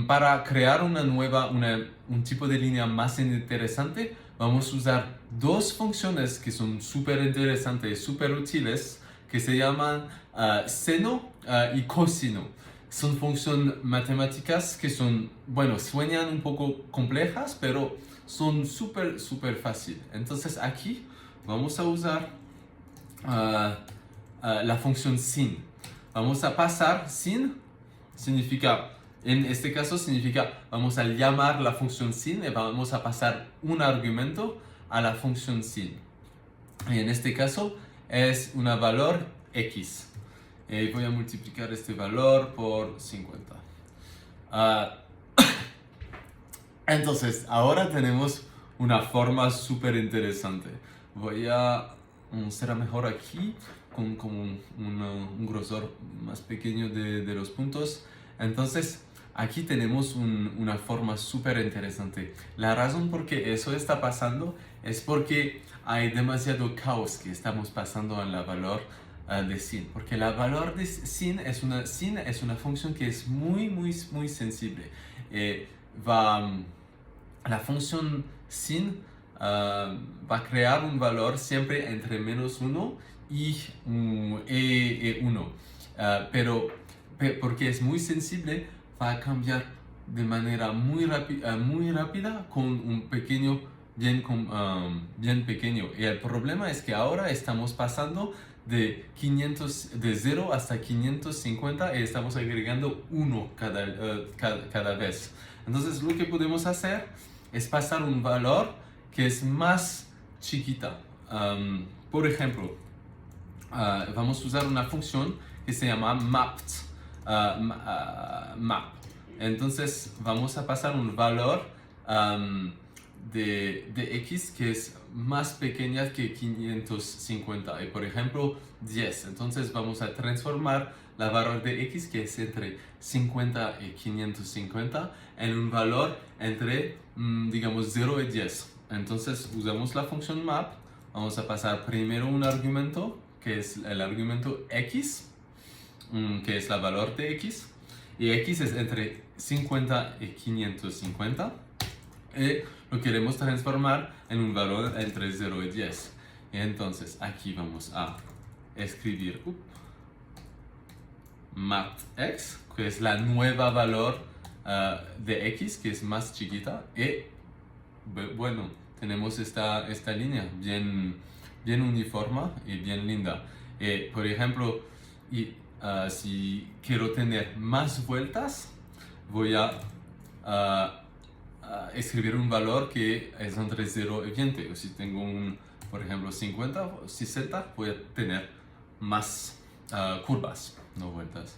para crear un tipo de línea más interesante, vamos a usar dos funciones que son súper interesantes, súper útiles, que se llaman seno y coseno. Son funciones matemáticas que suenan un poco complejas, pero son súper fáciles. Entonces aquí vamos a usar la función sin. Vamos a pasar sin, en este caso significa, vamos a llamar la función sin y vamos a pasar un argumento a la función sin. Y en este caso es un valor x. Voy a multiplicar este valor por 50. Entonces, ahora tenemos una forma súper interesante. Será mejor aquí, con un grosor más pequeño de los puntos. Entonces, aquí tenemos una forma súper interesante. La razón por qué eso está pasando es porque hay demasiado caos que estamos pasando en la valor de sin. Porque la valor de sin es una función que es muy sensible. La función sin va a crear un valor siempre entre -1 y 1. Pero porque es muy sensible, va a cambiar de manera muy rápida con un pequeño, bien pequeño. Y el problema es que ahora estamos pasando de 0 hasta 550 y estamos agregando 1 cada vez. Entonces lo que podemos hacer es pasar un valor que es más chiquita. Por ejemplo, vamos a usar una función que se llama map. Entonces vamos a pasar un valor de x que es más pequeña que 550, y por ejemplo 10. Entonces vamos a transformar la valor de x, que es entre 50 y 550, en un valor entre, digamos, 0 y 10. Entonces usamos la función map. Vamos a pasar primero un argumento, que es el argumento x, que es la valor de x, y x es entre 50 y 550, y lo queremos transformar en un valor entre 0 y 10. Y entonces aquí vamos a escribir mapx, que es la nueva valor de x, que es más chiquita, y bueno, tenemos esta línea bien uniforme y bien linda. Por ejemplo, si quiero tener más vueltas, voy a escribir un valor que es entre 0 y 20. O si tengo por ejemplo, 50 o 60, voy a tener más curvas, no vueltas.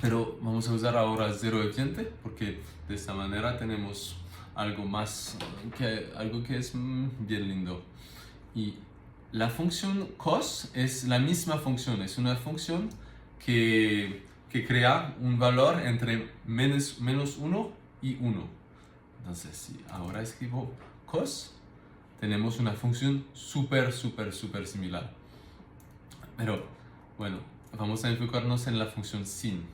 Pero vamos a usar ahora 0 y 20 porque de esta manera tenemos algo que es bien lindo. Y la función cos es la misma función, es una función que crea un valor entre -1 y 1. Entonces, si ahora escribo cos, tenemos una función súper similar. Pero bueno, vamos a enfocarnos en la función sin.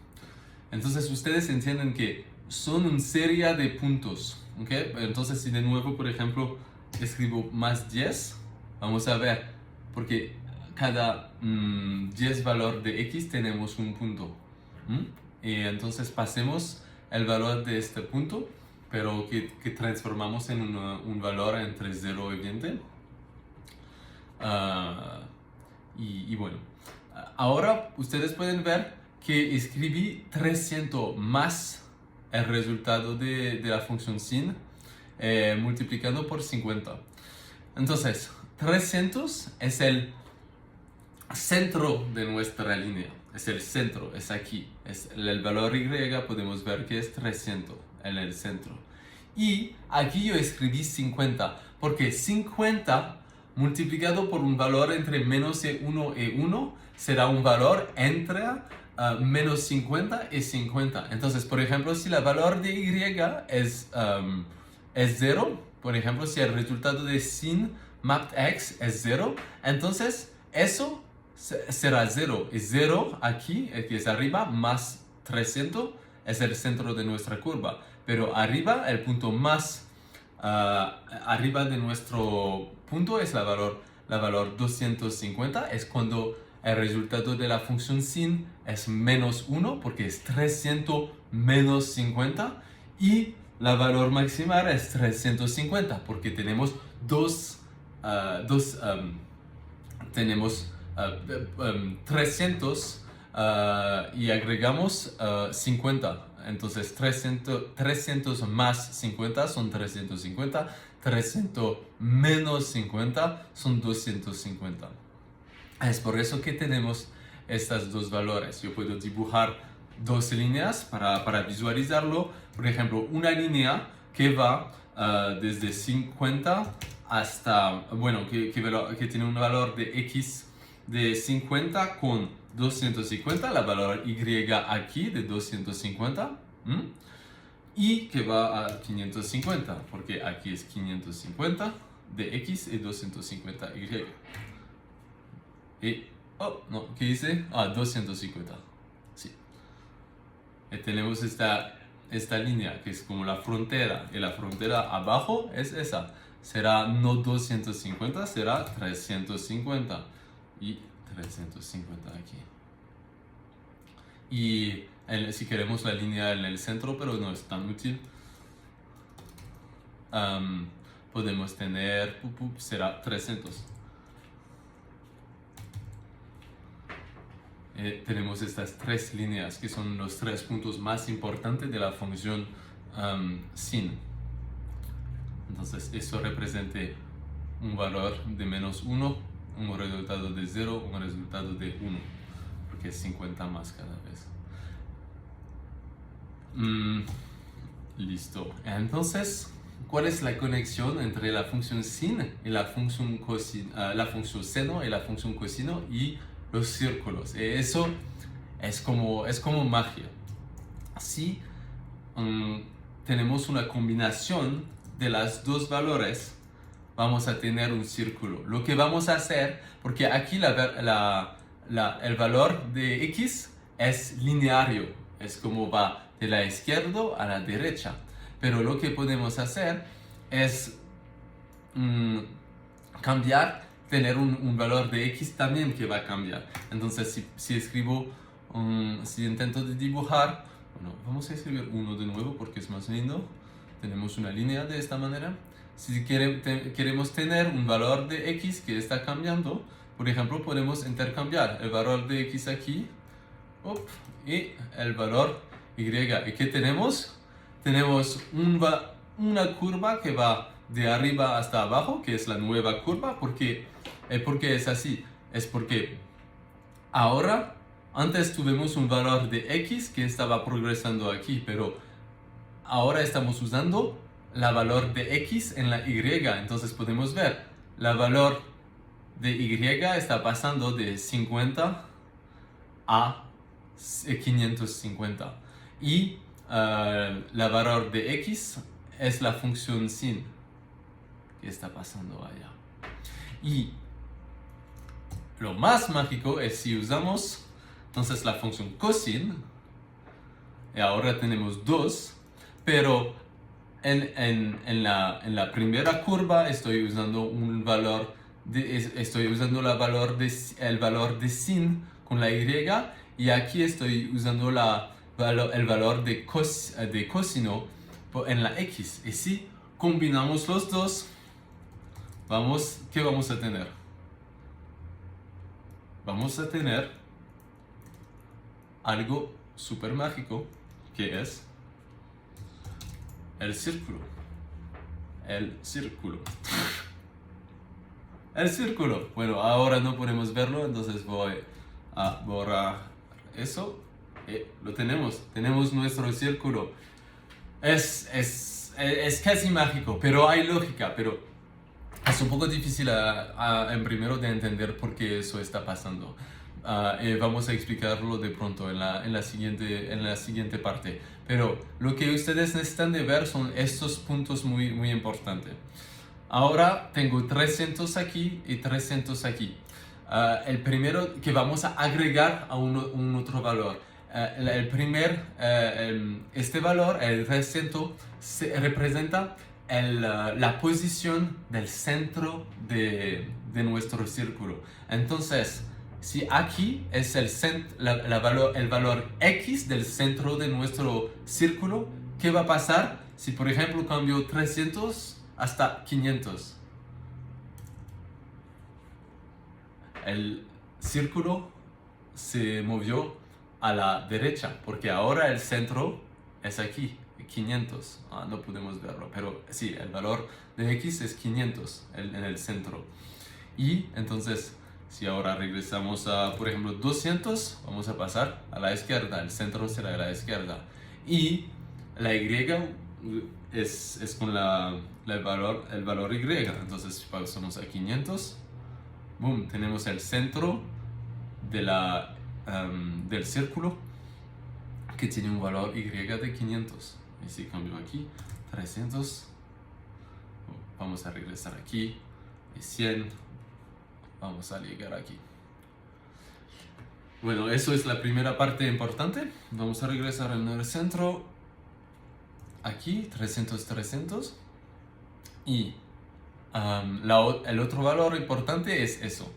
Entonces ustedes entienden que son una serie de puntos, ¿ok? Entonces si de nuevo, por ejemplo, escribo más 10, vamos a ver, porque cada 10 valor de x tenemos un punto. Y entonces pasemos el valor de este punto pero que transformamos en un valor entre 0 y 20. Y bueno, ahora ustedes pueden ver que escribí 300 más el resultado de la función sin multiplicado por 50. Entonces, 300 es el centro de nuestra línea. Es el centro, es aquí. Es el valor y, podemos ver que es 300 en el centro. Y aquí yo escribí 50, porque 50 multiplicado por un valor entre menos 1 y 1 será un valor entre menos 50 y 50. Entonces, por ejemplo, si el valor de y es 0, por ejemplo, si el resultado de sin mapped x es 0, entonces eso será 0. Y 0 aquí, el que es arriba, más 300 es el centro de nuestra curva. Pero arriba, el punto más arriba de nuestro punto es la valor 250, es cuando el resultado de la función sin es menos 1, porque es 300 menos 50, y la valor máxima es 350, porque tenemos tenemos 300 y agregamos 50. Entonces 300 más 50 son 350, 300 menos 50 son 250. Es por eso que tenemos estos dos valores. Yo puedo dibujar dos líneas para visualizarlo. Por ejemplo, una línea que va desde 50 hasta, bueno, que tiene un valor de x de 50 con 250, la valor y aquí de 250, y que va a 550, porque aquí es 550 de x y 250 y. Y, oh, no, ¿qué dice? 250, sí. Y tenemos esta línea que es como la frontera, y la frontera abajo es esa. Será no 250, será 350 y 350 aquí. Y si queremos la línea en el centro, pero no es tan útil, podemos tener, será 300. Tenemos estas tres líneas que son los tres puntos más importantes de la función sin. Entonces, eso representa un valor de menos 1, un resultado de 0, un resultado de 1, porque es 50 más cada vez. Listo. Entonces, ¿cuál es la conexión entre la función sin y la función seno y la función coseno y los círculos? Eso es como magia. Si tenemos una combinación de las dos valores, vamos a tener un círculo. Lo que vamos a hacer, porque aquí el valor de x es lineario, es como va de la izquierda a la derecha, pero lo que podemos hacer es cambiar, tener un valor de x también que va a cambiar. Entonces si escribo, si intento de dibujar, bueno, vamos a escribir 1 de nuevo porque es más lindo. Tenemos una línea de esta manera. Si queremos tener un valor de x que está cambiando, por ejemplo, podemos intercambiar el valor de x aquí y el valor y. ¿Y qué tenemos? Tenemos una curva que va de arriba hasta abajo, que es la nueva curva. ¿Por qué es así? Es porque ahora, antes tuvimos un valor de x que estaba progresando aquí, pero ahora estamos usando la valor de x en la y. Entonces podemos ver, la valor de y está pasando de 50 a 550. Y la valor de x es la función sin que está pasando allá. Y lo más mágico es si usamos entonces la función cosin, y ahora tenemos 2, pero en la primera curva estoy usando el valor de sin con la y, y aquí estoy usando el valor de cosino en la X. Y si combinamos los dos, ¿qué vamos a tener? Vamos a tener algo súper mágico, que es el círculo. El círculo. El círculo. Bueno, ahora no podemos verlo, entonces voy a borrar eso. Lo tenemos. Tenemos nuestro círculo. Es casi mágico, pero hay lógica, pero es un poco difícil en primero de entender por qué eso está pasando. Vamos a explicarlo de pronto en la siguiente parte. Pero lo que ustedes necesitan de ver son estos puntos muy, muy importantes. Ahora tengo 300 aquí y 300 aquí. El primero que vamos a agregar a un otro valor. Este valor, el 300, representa la posición del centro de nuestro círculo. Entonces, si aquí es el valor X del centro de nuestro círculo, ¿qué va a pasar si, por ejemplo, cambio 300 hasta 500? El círculo se movió a la derecha, porque ahora el centro es aquí, 500. No podemos verlo, pero sí, el valor de X es 500 en el centro. Y entonces, si ahora regresamos a, por ejemplo, 200, vamos a pasar a la izquierda, el centro será a la izquierda. Y la Y es con el valor Y. Entonces, si pasamos a 500, boom, tenemos el centro del círculo que tiene un valor Y de 500. Y si cambio aquí, 300, vamos a regresar aquí, y 100, vamos a llegar aquí. Bueno, eso es la primera parte importante. Vamos a regresar en el centro, aquí, 300, 300, y el otro valor importante es eso.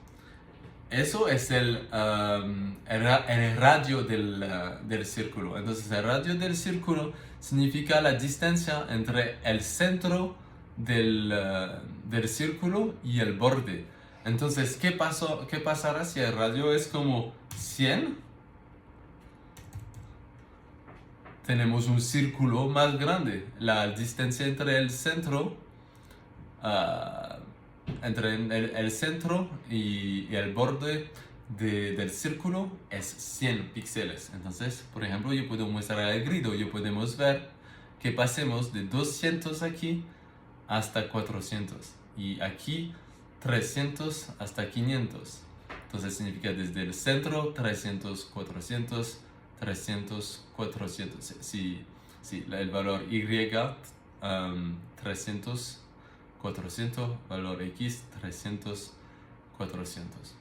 Eso es el radio del círculo. Entonces, el radio del círculo significa la distancia entre el centro del círculo y el borde. Entonces, ¿qué pasará si el radio es como 100? Tenemos un círculo más grande. La distancia entre el centro el centro y el borde del círculo es 100 píxeles. Entonces, por ejemplo, yo puedo mostrar el grido. Podemos ver que pasemos de 200 aquí hasta 400. Y aquí 300 hasta 500. Entonces significa desde el centro 300, 400, 300, 400. Sí, el valor Y 300, 400, valor X 300, 400.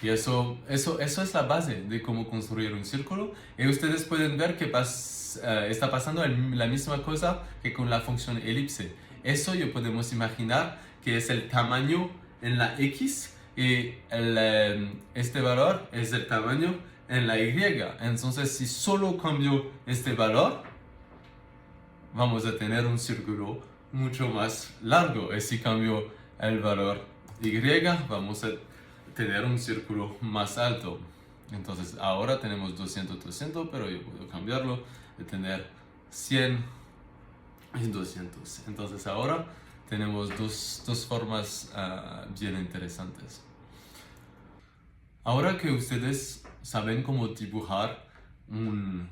Y eso es la base de cómo construir un círculo. Y ustedes pueden ver que está pasando la misma cosa que con la función elipse. Eso podemos imaginar que es el tamaño en la X y este valor es el tamaño en la Y. Entonces, si solo cambio este valor, vamos a tener un círculo mucho más largo. Y si cambio el valor Y, vamos a tener un círculo más alto. Entonces ahora tenemos 200, 200, pero yo puedo cambiarlo de tener 100 y 200. Entonces ahora tenemos dos formas bien interesantes. Ahora que ustedes saben cómo dibujar un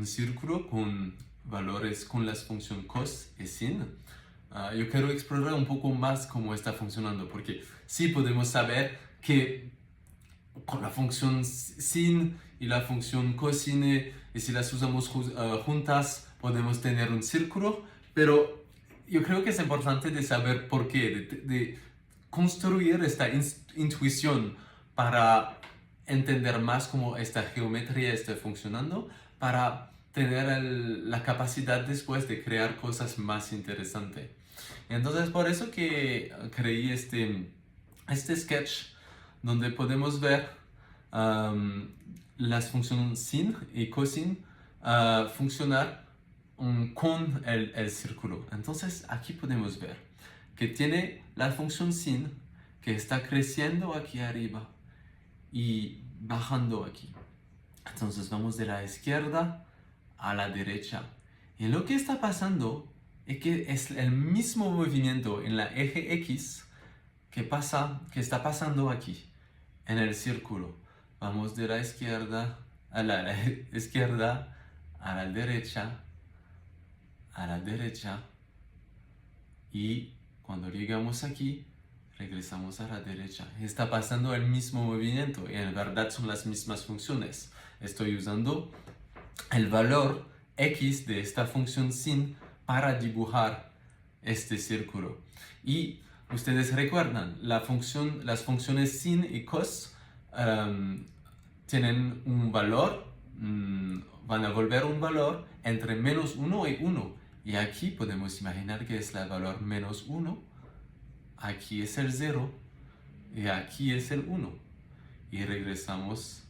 círculo con valores con las funciones cos y sin, yo quiero explorar un poco más cómo está funcionando, porque sí podemos saber que con la función sin y la función cosine, y si las usamos juntas, podemos tener un círculo, pero yo creo que es importante de saber por qué, de construir esta intuición para entender más cómo esta geometría está funcionando, para tener la capacidad después de crear cosas más interesantes. Entonces, por eso que creí este sketch donde podemos ver las funciones sin y cosin funcionar con el círculo. Entonces aquí podemos ver que tiene la función sin, que está creciendo aquí arriba y bajando aquí. Entonces vamos de la izquierda a la derecha. Y lo que está pasando es que es el mismo movimiento en la eje X que está pasando aquí, en el círculo. Vamos de la izquierda a la izquierda a la derecha, y cuando llegamos aquí, regresamos a la derecha. Está pasando el mismo movimiento y en verdad son las mismas funciones. Estoy usando el valor X de esta función sin para dibujar este círculo. Y ustedes recuerdan, las funciones sin y cos tienen un valor, van a volver un valor entre menos 1 y 1. Y aquí podemos imaginar que es el valor menos 1, aquí es el 0 y aquí es el 1. Y regresamos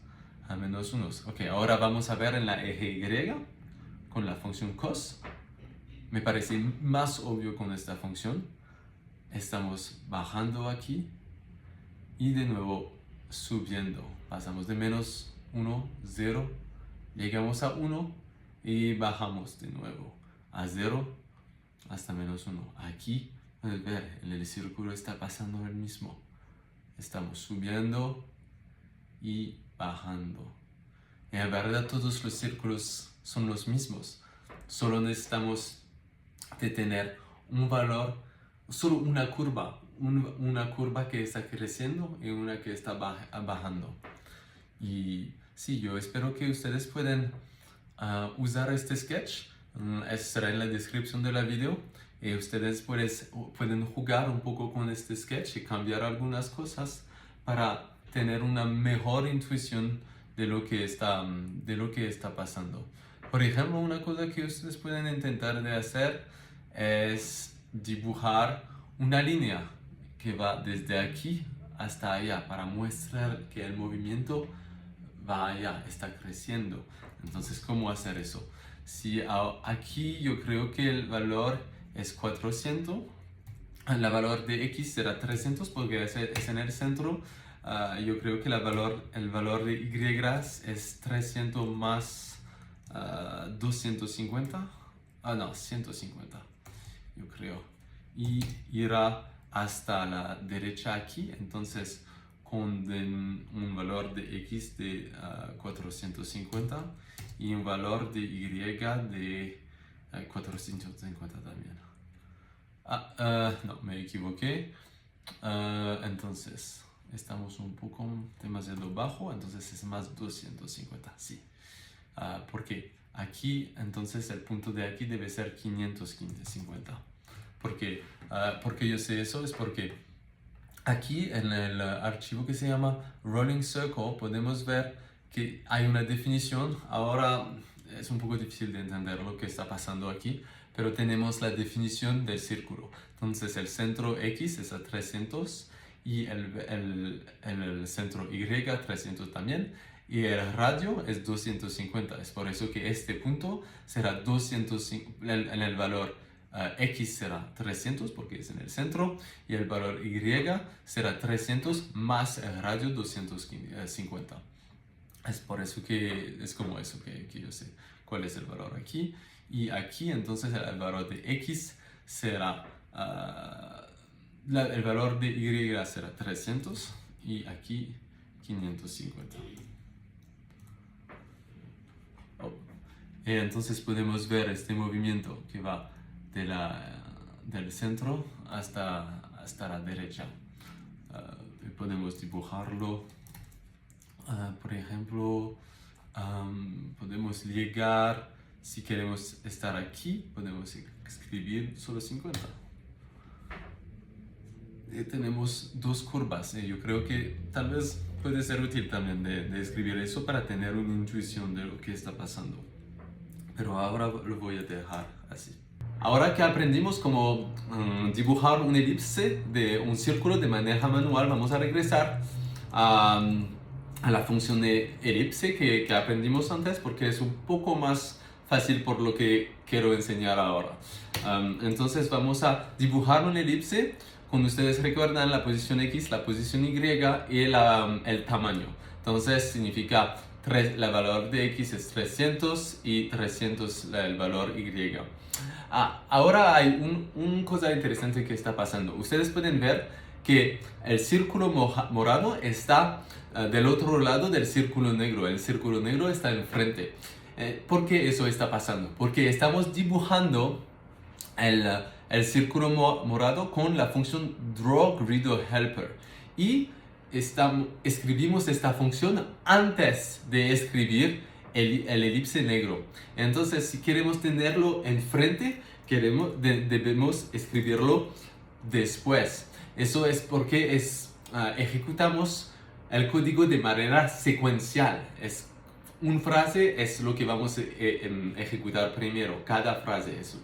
a menos 1. Ok, ahora vamos a ver en la eje Y con la función cos. Me parece más obvio con esta función. Estamos bajando aquí y de nuevo subiendo. Pasamos de menos 1, 0, llegamos a 1 y bajamos de nuevo a 0 hasta menos 1. Aquí puedes ver, en el círculo está pasando el mismo. Estamos subiendo y bajando. Y en verdad todos los círculos son los mismos. Solo necesitamos de tener un valor, solo una curva que está creciendo y una que está bajando. Y sí, yo espero que ustedes puedan usar este sketch. Estará en la descripción del video. Y ustedes pueden jugar un poco con este sketch y cambiar algunas cosas para tener una mejor intuición de lo que está pasando. Por ejemplo, una cosa que ustedes pueden intentar de hacer es dibujar una línea que va desde aquí hasta allá para mostrar que el movimiento va allá, está creciendo. Entonces, ¿cómo hacer eso? Si aquí yo creo que el valor es 400, el valor de X será 300 porque es en el centro. Yo creo que el valor de Y es 300 más 250. No, 150, yo creo. Y irá hasta la derecha aquí. Entonces, con un valor de X de 450 y un valor de Y de 450 también. No, me equivoqué. Entonces, estamos un poco demasiado bajo, entonces es más 250, sí. Porque aquí, entonces el punto de aquí debe ser 550. Porque yo sé eso, es porque aquí en el archivo que se llama Rolling Circle podemos ver que hay una definición. Ahora es un poco difícil de entender lo que está pasando aquí, pero tenemos la definición del círculo. Entonces el centro X es a 300 y el centro Y 300 también. Y el radio es 250. Es por eso que este punto será 250, en el valor X será 300 porque es en el centro y el valor Y será 300 más el radio 250. Es por eso que es como eso que yo sé cuál es el valor aquí. Y aquí entonces el valor de X será, el valor de Y será 300 y aquí 550. Entonces podemos ver este movimiento que va del centro hasta la derecha. Podemos dibujarlo. Por ejemplo, podemos llegar, si queremos estar aquí, podemos escribir solo 50. Tenemos dos curvas. Yo creo que tal vez puede ser útil también de escribir eso para tener una intuición de lo que está pasando. Pero ahora lo voy a dejar así. Ahora que aprendimos cómo dibujar una elipse de un círculo de manera manual, vamos a regresar a la función de elipse que aprendimos antes porque es un poco más fácil por lo que quiero enseñar ahora. Entonces vamos a dibujar una elipse. Cuando ustedes recuerdan la posición X, la posición Y y el tamaño. Entonces significa el valor de X es 300 y 300 el valor Y. Ahora hay una cosa interesante que está pasando. Ustedes pueden ver que el círculo morado está del otro lado del círculo negro. El círculo negro está enfrente. ¿Por qué eso está pasando? Porque estamos dibujando el círculo morado con la función drawGridleHelper. Y escribimos esta función antes de escribir el elipse negro. Entonces, si queremos tenerlo enfrente, debemos escribirlo después. Eso es porque ejecutamos el código de manera secuencial. Una frase es lo que vamos a ejecutar primero, cada frase eso.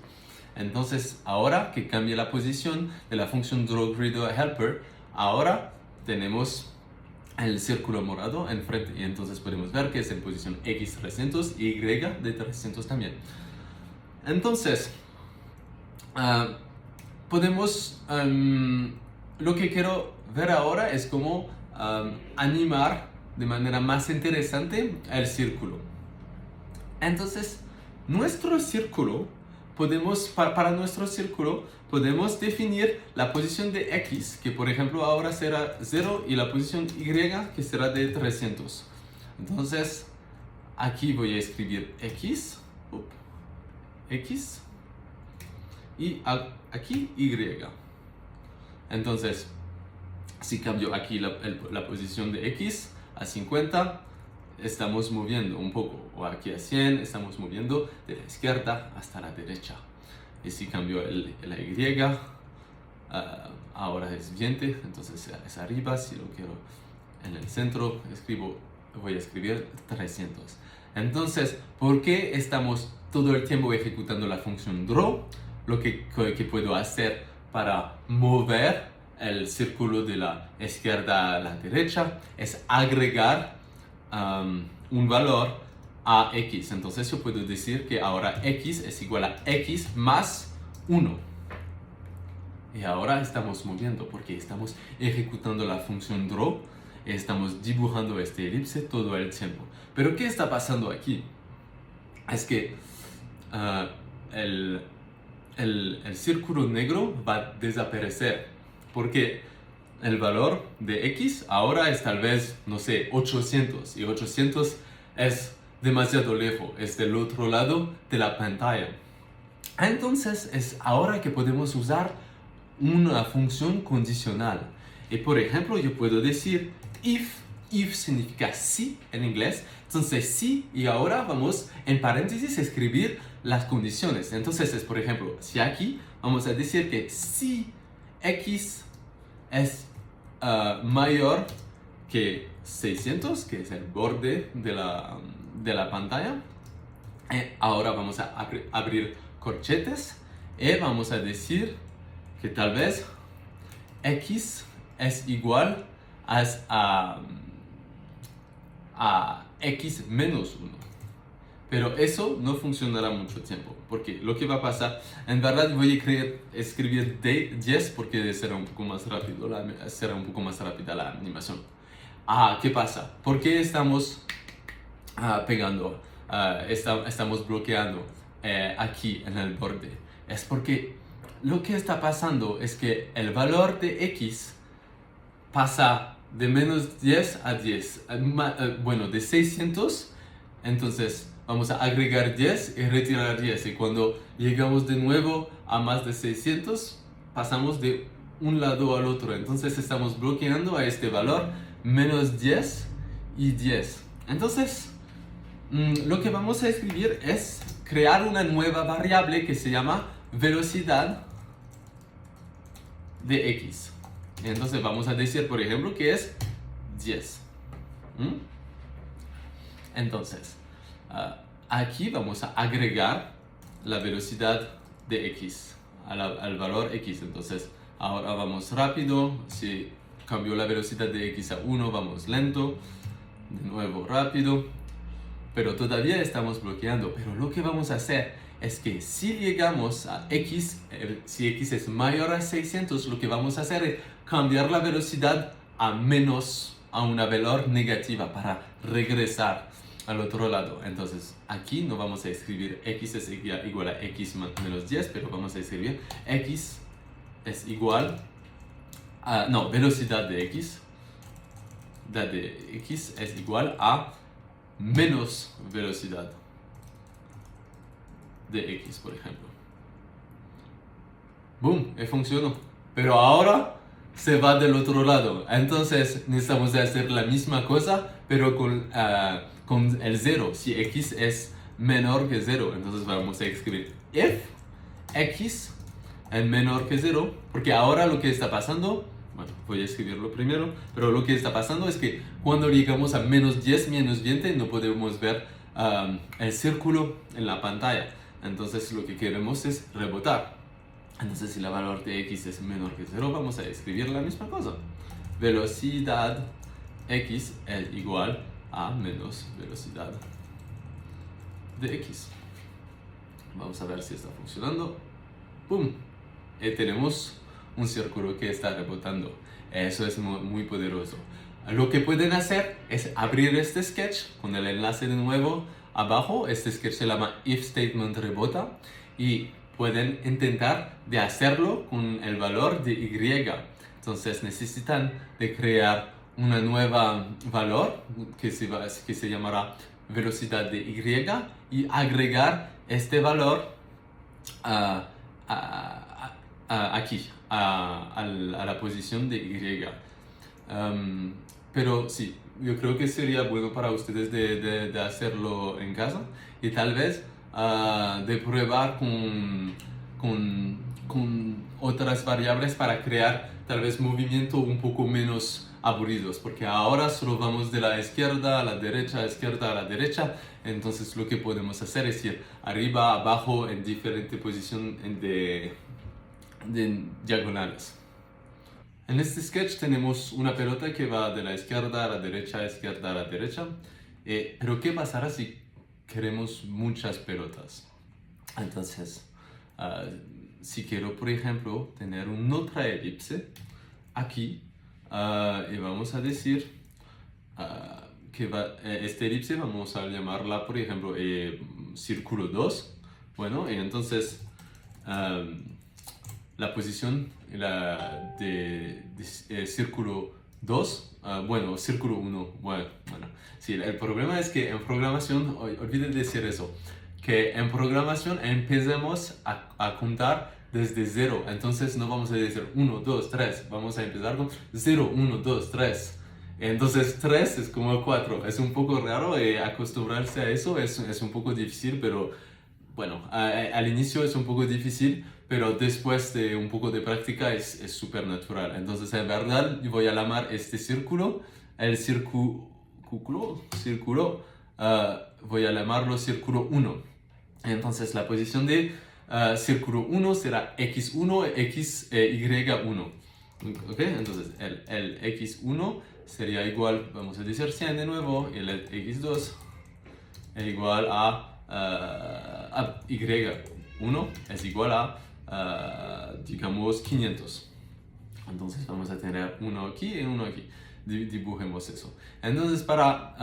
Entonces, ahora que cambia la posición de la función drawGridleHelper, ahora tenemos el círculo morado enfrente y entonces podemos ver que es en posición X 300 y Y de 300 también. Entonces, lo que quiero ver ahora es cómo animar de manera más interesante el círculo. Entonces, nuestro círculo, para nuestro círculo, podemos definir la posición de X, que por ejemplo ahora será 0, y la posición Y, que será de 300. Entonces, aquí voy a escribir X, y aquí Y. Entonces, si cambio aquí la posición de X a 50, estamos moviendo un poco, o aquí a 100, estamos moviendo de la izquierda hasta la derecha. Y si cambio la Y, ahora es 20, entonces es arriba. Si lo quiero en el centro, voy a escribir 300. Entonces, ¿por qué estamos todo el tiempo ejecutando la función draw? Lo que puedo hacer para mover el círculo de la izquierda a la derecha es agregar un valor a X. Entonces yo puedo decir que ahora X es igual a X más 1. Y ahora estamos moviendo porque estamos ejecutando la función draw. Estamos dibujando este elipse todo el tiempo. Pero ¿qué está pasando aquí? Es que el círculo negro va a desaparecer porque el valor de X ahora es tal vez, no sé, 800. Y 800 es demasiado lejos, es del otro lado de la pantalla. Entonces es ahora que podemos usar una función condicional. Y por ejemplo, yo puedo decir if significa si en inglés. Entonces si, y ahora vamos en paréntesis a escribir las condiciones. Entonces es, por ejemplo, si aquí vamos a decir que si X es mayor que 600, que es el borde de la pantalla, ahora vamos a abrir corchetes y vamos a decir que tal vez X es igual a X menos 1. Pero eso no funcionará mucho tiempo, porque lo que va a pasar, en verdad voy a escribir 10 porque será un poco más rápido, será un poco más rápida la animación. ¿Qué pasa? ¿Por qué estamos pegando, estamos bloqueando aquí en el borde? Es porque lo que está pasando es que el valor de X pasa de menos 10 a 10, bueno, de 600, entonces vamos a agregar 10 y retirar 10, y cuando llegamos de nuevo a más de 600, pasamos de un lado al otro, entonces estamos bloqueando a este valor menos 10 y 10. Entonces, lo que vamos a escribir es crear una nueva variable que se llama velocidad de X. Entonces vamos a decir, por ejemplo, que es 10. Entonces, aquí vamos a agregar la velocidad de X al valor X. Entonces, ahora vamos rápido. Si cambio la velocidad de X a 1, vamos lento. De nuevo rápido. pero todavía estamos bloqueando. Pero lo que vamos a hacer es que si llegamos a x, si x es mayor a 600, lo que vamos a hacer es cambiar la velocidad a una valor negativa para regresar al otro lado. Entonces aquí no vamos a escribir x es igual a x menos 10, pero vamos a escribir x es igual a, no, velocidad de x es igual a menos velocidad de x, por ejemplo. ¡Boom! Funcionó. Pero ahora se va del otro lado. Entonces necesitamos hacer la misma cosa, pero con el 0. Si x es menor que 0, entonces vamos a escribir if x es menor que 0, porque ahora lo que está pasando, bueno, voy a escribirlo primero, pero lo que está pasando es que cuando llegamos a menos 10, menos 20, no podemos ver el círculo en la pantalla. Entonces lo que queremos es rebotar. Entonces si la valor de x es menor que 0, vamos a escribir la misma cosa. Velocidad x es igual a menos velocidad de x. Vamos a ver si está funcionando. ¡Pum! Tenemos un círculo que está rebotando. Eso es muy poderoso. Lo que pueden hacer es abrir este sketch con el enlace de nuevo abajo. Este sketch se llama if statement rebota y pueden intentar de hacerlo con el valor de y. Entonces necesitan de crear una nueva valor que se llamará velocidad de y agregar este valor aquí, a la posición de y. Pero sí, yo creo que sería bueno para ustedes de hacerlo en casa y tal vez de probar con otras variables para crear tal vez movimiento un poco menos aburridos, porque ahora solo vamos de la izquierda a la derecha, izquierda a la derecha. Entonces lo que podemos hacer es ir arriba, abajo, en diferente posición de diagonales. En este sketch tenemos una pelota que va de la izquierda a la derecha, izquierda a la derecha. Pero ¿qué pasará si queremos muchas pelotas? Entonces, si quiero, por ejemplo, tener una otra elipse aquí, y vamos a decir que esta elipse vamos a llamarla, por ejemplo, círculo 2. Bueno, y entonces la posición de círculo 2, bueno, círculo 1, bueno, sí, el problema es que en programación, olviden decir eso, que en programación empecemos a contar desde 0, entonces no vamos a decir 1, 2, 3, vamos a empezar con 0, 1, 2, 3. Entonces 3 es como 4, es un poco raro acostumbrarse a eso, es un poco difícil, pero bueno, al inicio es un poco difícil, pero después de un poco de práctica es súper natural. Entonces en verdad voy a llamar este círculo, el círculo, voy a llamarlo círculo 1. Entonces la posición de círculo 1 será x1, y1. ¿Ok? Entonces el x1 sería igual, vamos a decir 100 de nuevo, y el x2 es igual a y1 es igual a, digamos, 500. Entonces vamos a tener uno aquí y uno aquí. Dibujemos eso. Entonces voy a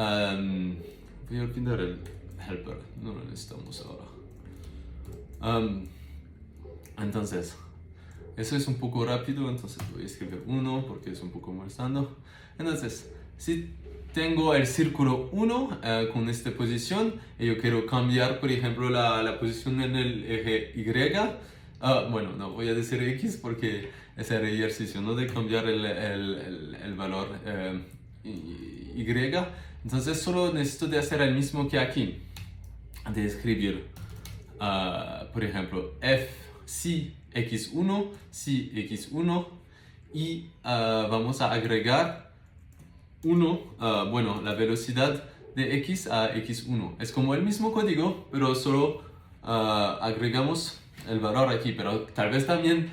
olvidar el helper, no lo necesitamos ahora. Entonces, eso es un poco rápido, entonces voy a escribir 1 porque es un poco molestando. Entonces, si tengo el círculo 1 con esta posición y yo quiero cambiar, por ejemplo, la posición en el eje Y. Bueno, no voy a decir X porque es el ejercicio, ¿no? De cambiar el valor Y. Entonces solo necesito de hacer el mismo que aquí. De escribir, por ejemplo, si x1, si x1 y vamos a agregar 1, bueno, la velocidad de x a x1. Es como el mismo código, pero solo agregamos el valor aquí. Pero tal vez también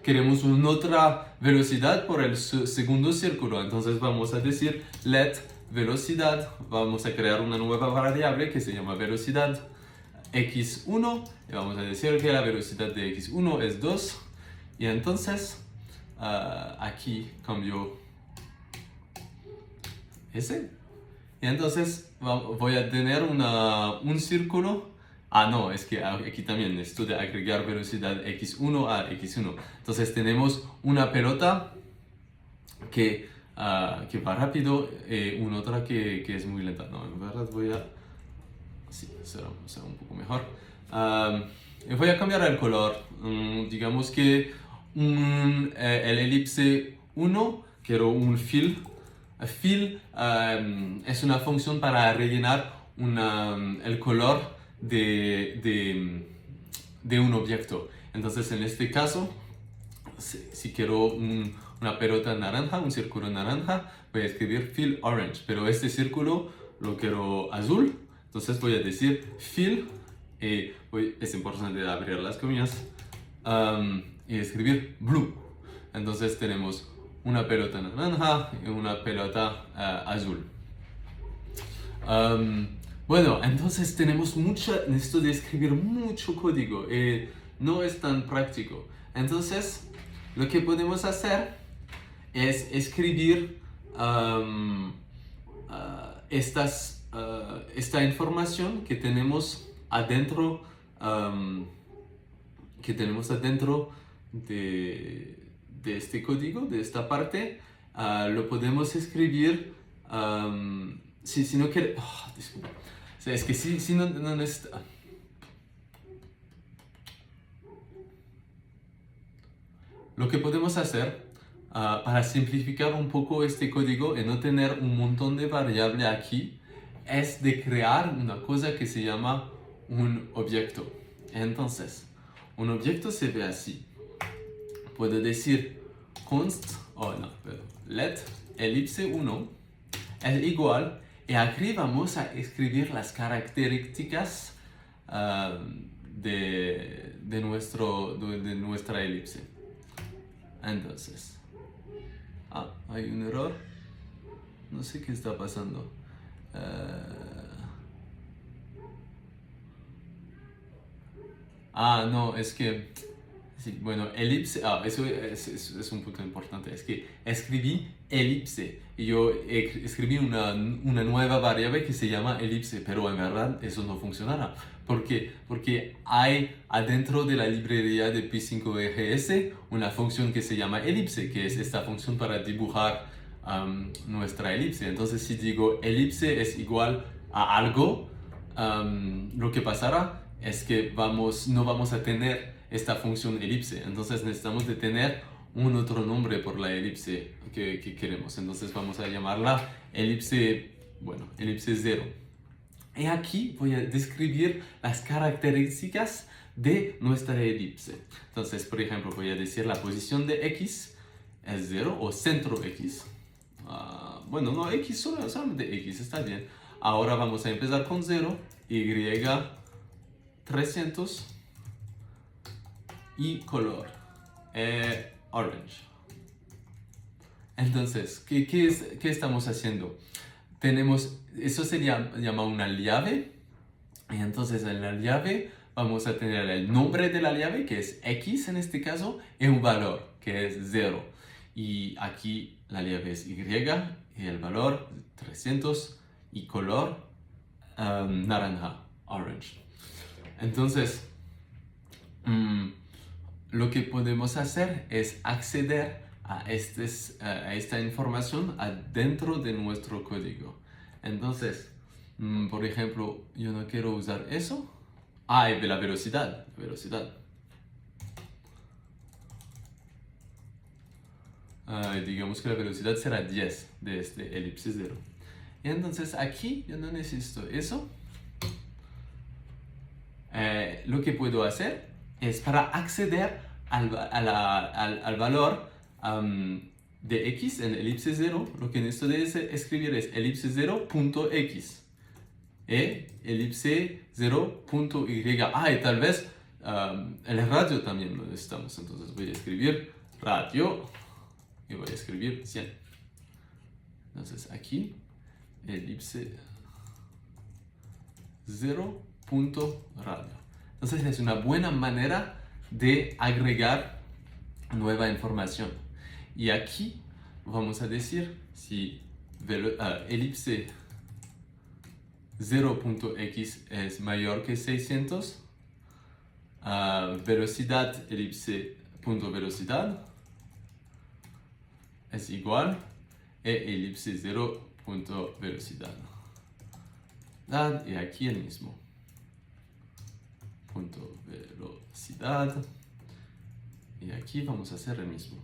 queremos una otra velocidad por el segundo círculo. Entonces vamos a decir let velocidad, vamos a crear una nueva variable que se llama velocidad x1 y vamos a decir que la velocidad de x1 es 2 y entonces aquí cambio ese y entonces voy a tener un círculo. No, es que aquí también necesito de agregar velocidad x1 a x1. Entonces tenemos una pelota que va rápido y una otra que es muy lenta. No, en verdad voy a... Sí, será un poco mejor. Voy a cambiar el color. Digamos que el elipse 1 quiero un fill. Fill es una función para rellenar el color de un objeto. Entonces en este caso, si quiero una pelota naranja, un círculo naranja, voy a escribir fill orange, pero este círculo lo quiero azul, entonces voy a decir fill, es importante abrir las comillas, y escribir blue. Entonces tenemos una pelota naranja y una pelota azul. Bueno, entonces tenemos necesito de escribir mucho código, no es tan práctico. Entonces, lo que podemos hacer es escribir esta información que tenemos adentro, de este código, de esta parte. Lo podemos escribir si no quiere... disculpa. O sea, es que si no necesita... Lo que podemos hacer para simplificar un poco este código y no tener un montón de variables aquí es de crear una cosa que se llama un objeto. Entonces, un objeto se ve así. Puedo decir let elipse 1 es igual y aquí vamos a escribir las características de nuestra elipse. Entonces, hay un error, no sé qué está pasando. No, es que sí, bueno, elipse, eso es un punto importante, es que escribí elipse y yo escribí una nueva variable que se llama elipse, pero en verdad eso no funcionará. ¿Por qué? Porque hay adentro de la librería de Py5RS una función que se llama elipse, que es esta función para dibujar nuestra elipse. Entonces si digo elipse es igual a algo, lo que pasará es que no vamos a tener esta función elipse, entonces necesitamos de tener un otro nombre por la elipse que queremos, entonces vamos a llamarla elipse 0. Y aquí voy a describir las características de nuestra elipse. Entonces, por ejemplo, voy a decir la posición de x es 0 o centro x. No, x solamente x, está bien. Ahora vamos a empezar con 0, y 300 y color orange. Entonces, ¿qué estamos haciendo? Eso se llama una llave, y entonces en la llave vamos a tener el nombre de la llave, que es x en este caso, y un valor, que es 0. Y aquí la llave es y, y el valor 300, y color naranja, orange. Entonces, lo que podemos hacer es acceder a esta información adentro de nuestro código. Entonces, por ejemplo, yo no quiero usar eso. Y de la velocidad. Digamos que la velocidad será 10 de este elipse 0. Y entonces aquí yo no necesito eso. Lo que puedo hacer es para acceder al valor de x en elipse 0, lo que necesito de escribir es elipse 0.x elipse 0.y. Y tal vez el radio también lo necesitamos, entonces voy a escribir radio y voy a escribir 100. Entonces aquí elipse 0 punto radio. Entonces es una buena manera de agregar nueva información. Y aquí vamos a decir si elipse 0.x es mayor que 600, velocidad elipse punto velocidad es igual a elipse 0 punto velocidad. Y aquí el mismo. Punto velocidad. Y aquí vamos a hacer el mismo.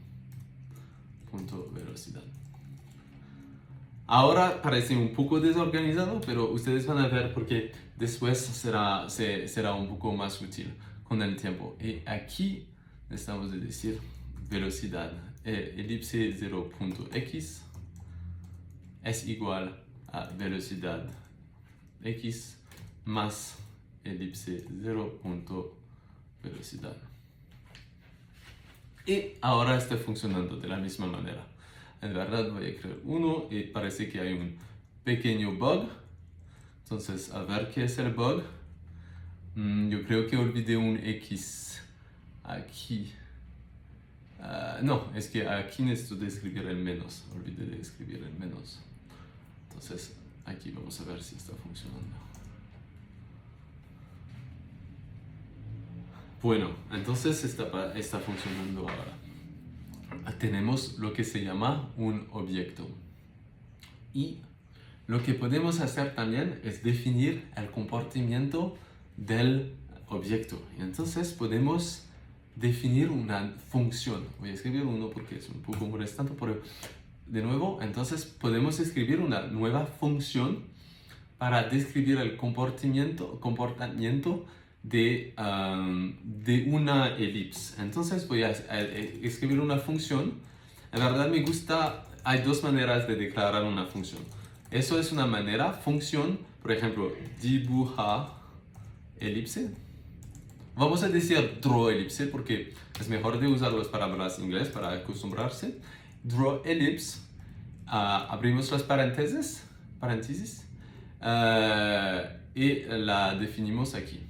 Punto velocidad. Ahora parece un poco desorganizado, pero ustedes van a ver porque después será un poco más útil con el tiempo. Y aquí necesitamos de decir velocidad. Elipse 0.x es igual a velocidad x más elipse 0 punto velocidad. Y ahora está funcionando de la misma manera. En verdad voy a crear uno y parece que hay un pequeño bug. Entonces, a ver qué es el bug. Yo creo que olvidé un x aquí. No, es que aquí necesito de escribir el menos. Olvidé de escribir el menos. Entonces, aquí vamos a ver si está funcionando. Bueno, entonces está funcionando ahora. Tenemos lo que se llama un objeto. Y lo que podemos hacer también es definir el comportamiento del objeto. Y entonces podemos definir una función. Voy a escribir uno porque es un poco molestante, pero de nuevo, entonces podemos escribir una nueva función para describir el comportamiento de una elipse. Entonces voy a escribir una función. En verdad me gusta, hay dos maneras de declarar una función. Eso es una manera, función, por ejemplo, dibuja elipse. Vamos a decir draw elipse porque es mejor de usar las palabras en inglés para acostumbrarse. Draw ellipse, abrimos las paréntesis, y la definimos aquí.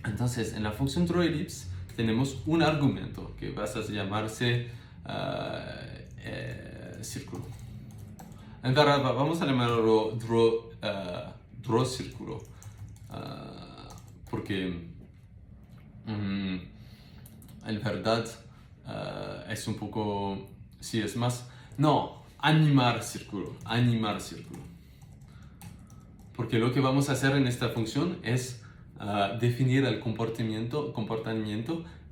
Entonces, en la función drawEllipse tenemos un argumento que va a llamarse círculo. Entonces, vamos a llamarlo draw círculo, porque en verdad es un poco, sí, es más, no, animar círculo. Porque lo que vamos a hacer en esta función es definir el comportamiento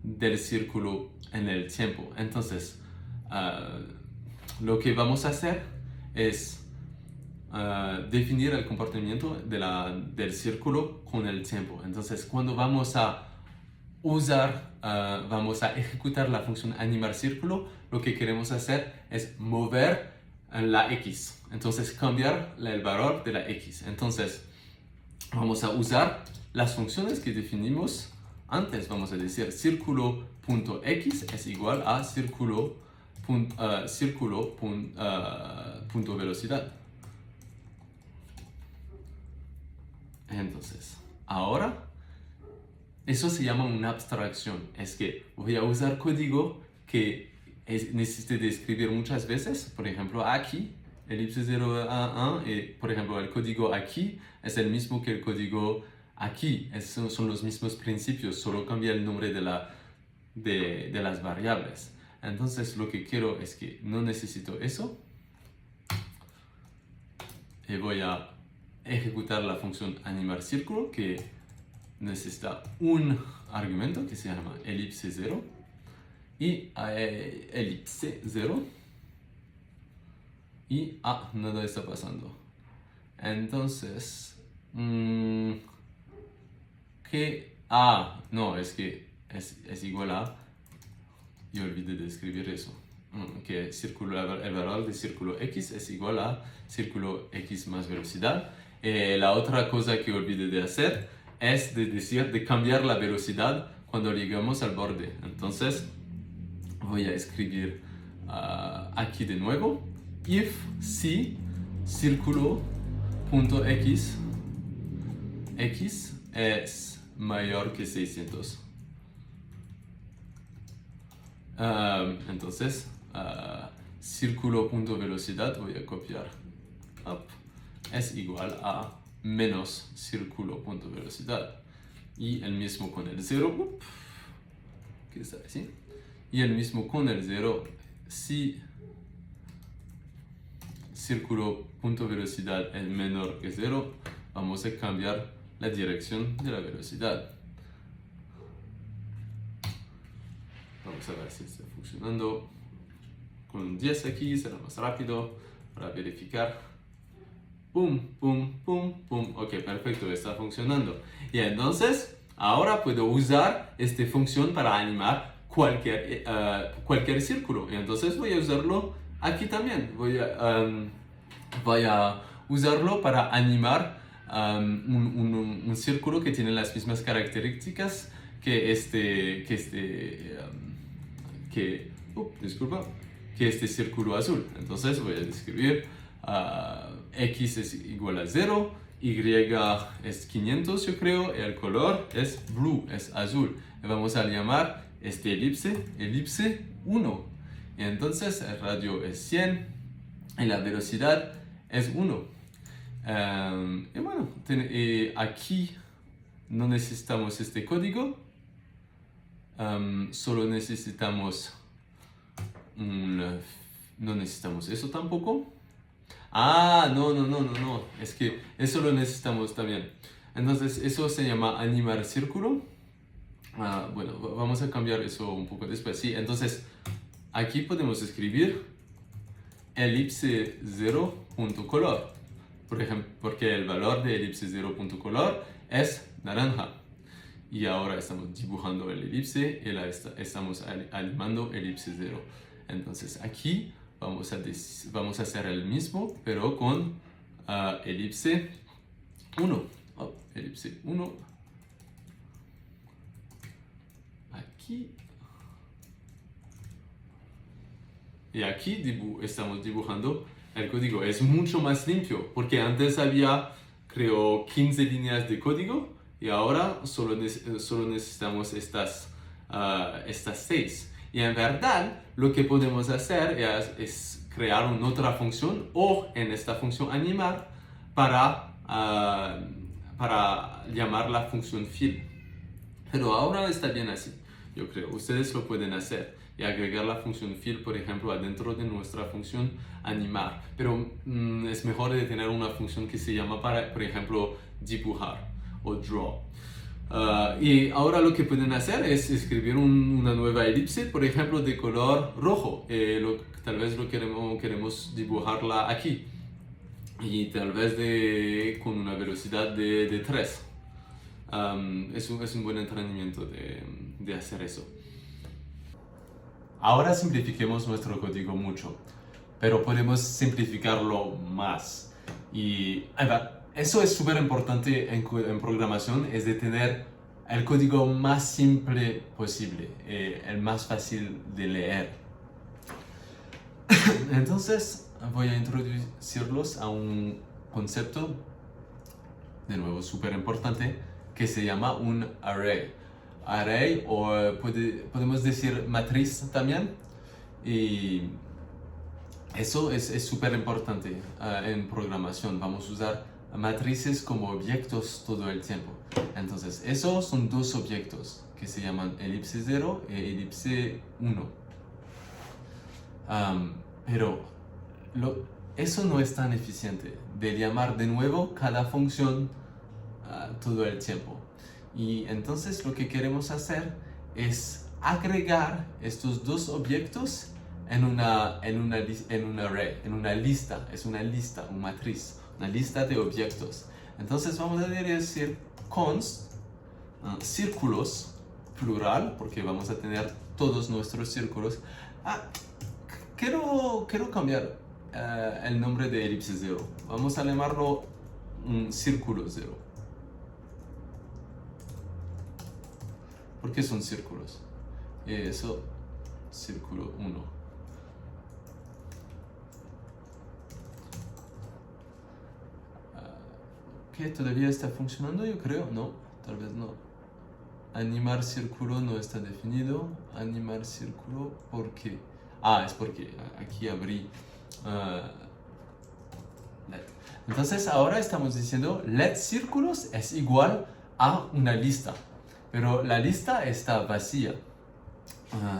del círculo en el tiempo. Entonces, lo que vamos a hacer es definir el comportamiento del círculo con el tiempo. Entonces, cuando vamos a vamos a ejecutar la función animar círculo, lo que queremos hacer es mover la x. Entonces, cambiar el valor de la x. Entonces, vamos a usar las funciones que definimos antes. Vamos a decir círculo.x es igual a círculo.velocidad. Entonces, ahora, eso se llama una abstracción. Es que voy a usar código que necesite de escribir muchas veces. Por ejemplo, aquí, elipse 0 a 1, y por ejemplo, el código aquí es el mismo que el código aquí. Son los mismos principios, solo cambia el nombre de las variables. Entonces, lo que quiero es que no necesito eso. Y voy a ejecutar la función animar círculo, que necesita un argumento que se llama elipse 0 y elipse 0 y nada está pasando. Entonces, no, es que es igual a, yo olvidé de escribir eso, que el valor de círculo x es igual a círculo x más velocidad. La otra cosa que olvidé de hacer es de cambiar la velocidad cuando llegamos al borde. Entonces voy a escribir aquí de nuevo if si círculo punto x es mayor que 600. Entonces, círculo punto velocidad, voy a copiar, es igual a menos círculo punto velocidad. Y el mismo con el 0, ¿qué está así? Y el mismo con el 0, si círculo punto velocidad es menor que 0, vamos a cambiar la dirección de la velocidad. Vamos a ver si está funcionando. Con un 10 aquí será más rápido para verificar. Pum, pum, pum, pum. Ok, perfecto, está funcionando. Y entonces, ahora puedo usar esta función para animar cualquier círculo. Y entonces voy a usarlo aquí también. Voy a usarlo para animar un círculo que tiene las mismas características que este círculo azul. Entonces voy a describir x es igual a 0, y es 500 yo creo, y el color es blue, es azul. Y vamos a llamar este elipse 1. Y entonces el radio es 100 y la velocidad es 1. Y bueno, aquí no necesitamos este código, solo necesitamos no necesitamos eso tampoco. No, es que eso lo necesitamos también. Entonces eso se llama animar círculo. Bueno, vamos a cambiar eso un poco después. Sí, entonces aquí podemos escribir elipse 0.color, por ejemplo, porque el valor de elipse 0.color es naranja. Y ahora estamos dibujando el elipse y estamos animando elipse 0. Entonces aquí vamos a hacer el mismo, pero con elipse 1. Elipse 1. Aquí. Y aquí estamos dibujando el código. Es mucho más limpio, porque antes había, creo, 15 líneas de código, y ahora solo necesitamos estas 6. Y en verdad, lo que podemos hacer es crear una otra función, o en esta función animar, para llamar la función fill. Pero ahora está bien así, yo creo. Ustedes lo pueden hacer y agregar la función fill, por ejemplo, adentro de nuestra función animar. Pero es mejor de tener una función que se llama para, por ejemplo, dibujar o draw. Y ahora lo que pueden hacer es escribir una nueva elipse, por ejemplo, de color rojo. Tal vez queremos dibujarla aquí. Y tal vez con una velocidad de 3. Es un buen entrenamiento de hacer eso. Ahora simplifiquemos nuestro código mucho, pero podemos simplificarlo más. Y eso es súper importante en programación, es de tener el código más simple posible, el más fácil de leer. Entonces voy a introducirlos a un concepto, de nuevo, súper importante, que se llama un array. Array, o podemos decir matriz también. Y eso es súper importante en programación. Vamos a usar matrices como objetos todo el tiempo. Entonces, esos son dos objetos que se llaman elipse 0 y elipse 1. Pero eso no es tan eficiente de llamar de nuevo cada función todo el tiempo. Y entonces lo que queremos hacer es agregar estos dos objetos en un array, en una lista. Es una lista, una matriz, una lista de objetos. Entonces vamos a decir const círculos, plural, porque vamos a tener todos nuestros círculos. Quiero cambiar el nombre de elipse 0. Vamos a llamarlo círculo 0. Porque son círculos. Eso, círculo 1. ¿Qué? ¿Todavía está funcionando? Yo creo. No, tal vez no. Animar círculo no está definido. Animar círculo, ¿por qué? Es porque aquí abrí let. Entonces ahora estamos diciendo let círculos es igual a una lista. Pero la lista está vacía.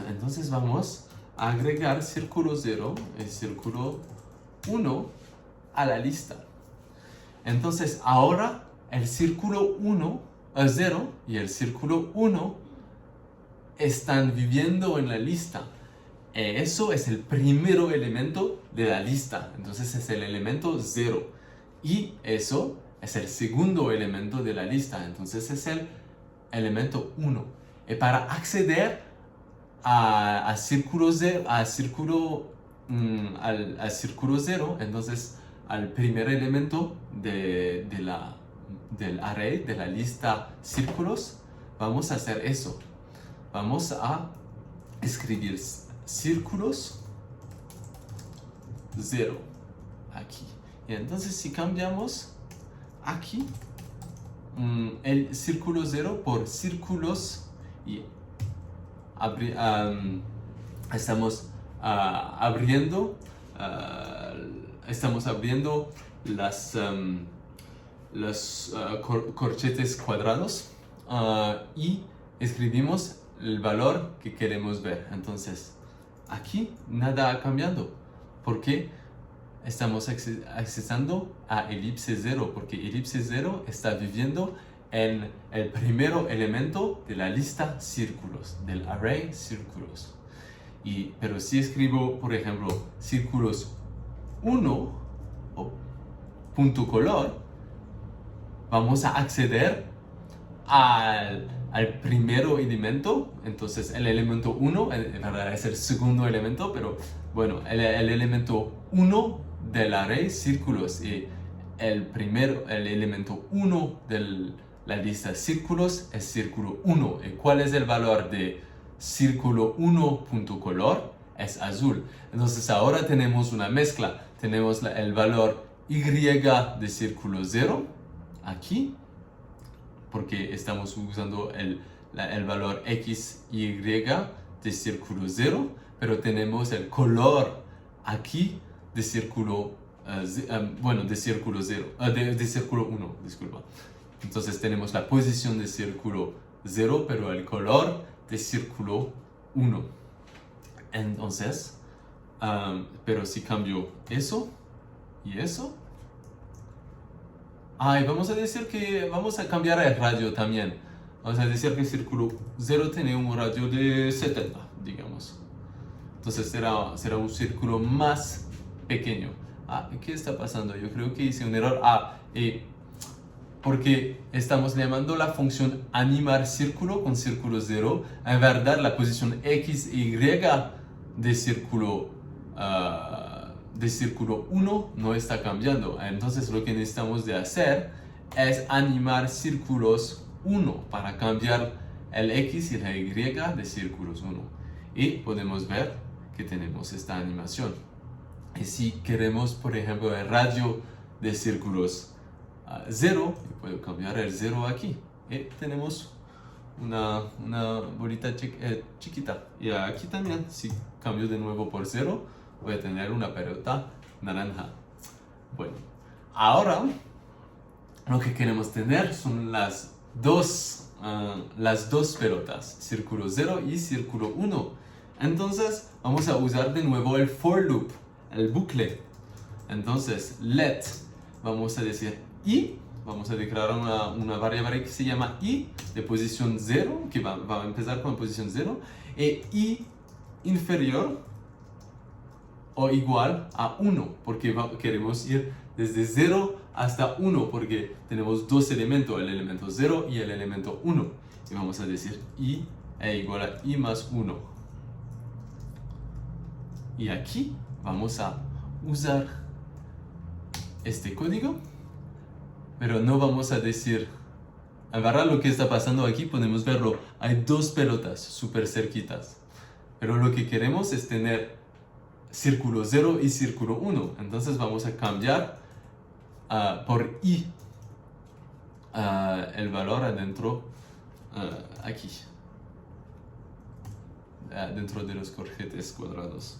Entonces vamos a agregar círculo 0 y círculo 1 a la lista. Entonces ahora el círculo 0 y el círculo 1 están viviendo en la lista. Eso es el primer elemento de la lista. Entonces es el elemento 0. Y eso es el segundo elemento de la lista. Entonces es el elemento 1. Y para acceder al círculo 0, entonces al primer elemento del array, de la lista círculos, vamos a hacer eso. Vamos a escribir círculos 0 aquí. Y entonces si cambiamos aquí el círculo 0 por círculos y estamos abriendo los corchetes cuadrados y escribimos el valor que queremos ver. Entonces aquí nada ha cambiado porque estamos accesando a elipse 0, porque elipse 0 está viviendo en el primer elemento de la lista círculos, del array círculos. Pero si escribo, por ejemplo, círculos 1 o punto color, vamos a acceder al primer elemento. Entonces el elemento 1 en verdad es el segundo elemento, pero bueno, el elemento 1 del array círculos y el elemento 1 de la lista círculos es círculo 1. ¿Y cuál es el valor de círculo 1 punto color? Es azul. Entonces ahora tenemos una mezcla. Tenemos el valor y de círculo 0 aquí, porque estamos usando el valor x, y de círculo 0, pero tenemos el color aquí de círculo, de círculo 0, de círculo 1, disculpa. Entonces tenemos la posición de círculo 0, pero el color de círculo 1. Entonces, pero si cambio eso y eso, y vamos a decir que vamos a cambiar el radio también. Vamos a decir que el círculo 0 tiene un radio de 70, digamos. Entonces será un círculo más pequeño. ¿Qué está pasando? Yo creo que hice un error. Porque estamos llamando la función animar círculo con círculo 0. En verdad, la posición x, y de círculo 1 no está cambiando. Entonces lo que necesitamos de hacer es animar círculos 1 para cambiar el x y la y de círculos 1. Y podemos ver que tenemos esta animación. Y si queremos, por ejemplo, el radio de círculos 0, puedo cambiar el 0 aquí. Y tenemos una bolita chiquita. Y aquí también, si cambio de nuevo por 0, voy a tener una pelota naranja. Bueno, ahora lo que queremos tener son las dos pelotas, círculo 0 y círculo 1. Entonces vamos a usar de nuevo el for loop, el bucle. Entonces let, vamos a decir y, vamos a declarar una variable que se llama i de posición 0, que va a empezar con posición 0, y inferior o igual a 1, porque queremos ir desde 0 hasta 1, porque tenemos dos elementos, el elemento 0 y el elemento 1. Y vamos a decir i igual a i más 1. Y aquí vamos a usar este código, pero no vamos a decir, en verdad lo que está pasando aquí podemos verlo, hay dos pelotas súper cerquitas, pero lo que queremos es tener círculo 0 y círculo 1, entonces vamos a cambiar por i, el valor adentro, aquí, dentro de los corchetes cuadrados.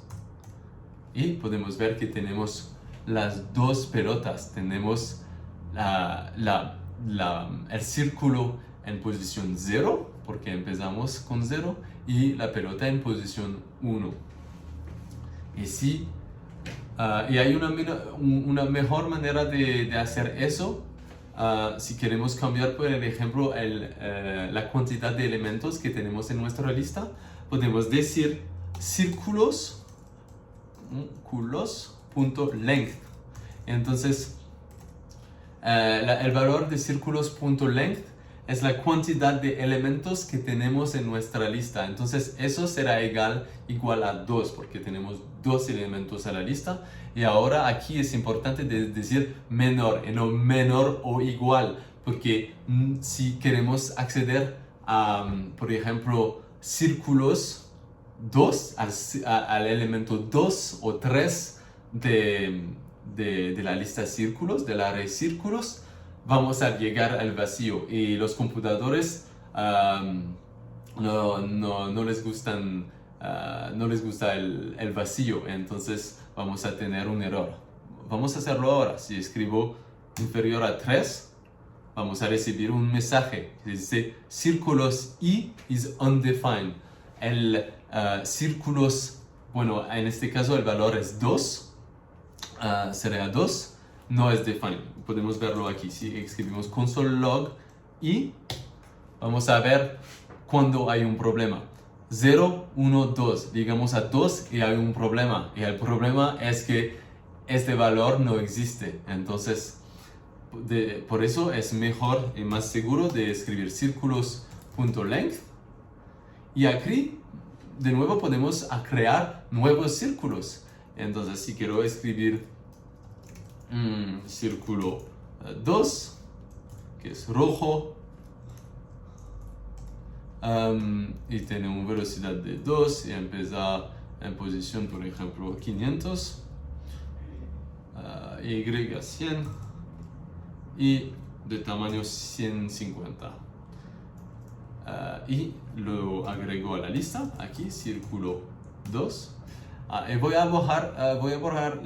Y podemos ver que tenemos las dos pelotas. Tenemos el círculo en posición 0, porque empezamos con 0, y la pelota en posición 1. Y hay una mejor manera de hacer eso. Si queremos cambiar, por ejemplo, la cantidad de elementos que tenemos en nuestra lista, podemos decir círculos.length. Entonces, el valor de círculos.length es la cantidad de elementos que tenemos en nuestra lista. Entonces, eso será igual a 2, porque tenemos 2 elementos a la lista. Y ahora aquí es importante decir menor, y no menor o igual, porque si queremos acceder a, por ejemplo, círculos 2, al elemento 2 o 3 de la lista círculos, del array círculos, vamos a llegar al vacío, y los computadores no les gusta el vacío, entonces vamos a tener un error. Vamos a hacerlo ahora. Si escribo inferior a 3, vamos a recibir un mensaje que dice círculos i is undefined. El círculos, bueno, en este caso el valor es 2, sería 2, no es defined. Podemos verlo aquí. Si escribimos console.log y vamos a ver cuando hay un problema. 0, 1, 2. Llegamos a 2 y hay un problema. Y el problema es que este valor no existe. Entonces, por eso es mejor y más seguro de escribir círculos.length. Y aquí, de nuevo, podemos crear nuevos círculos. Entonces, si quiero escribir círculo 2, que es rojo, y tiene una velocidad de 2 y empieza en posición, por ejemplo, 500, y 100 y de tamaño 150, y lo agrego a la lista aquí, círculo 2. Y voy a borrar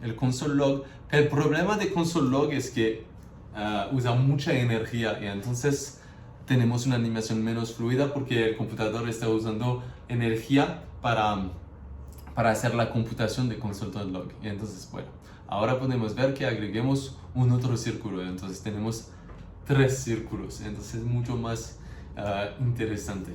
el console.log. El problema de console.log es que usa mucha energía, y entonces tenemos una animación menos fluida porque el computador está usando energía para hacer la computación de console.log. Y entonces, bueno, ahora podemos ver que agreguemos un otro círculo. Entonces tenemos 3 círculos. Entonces es mucho más interesante.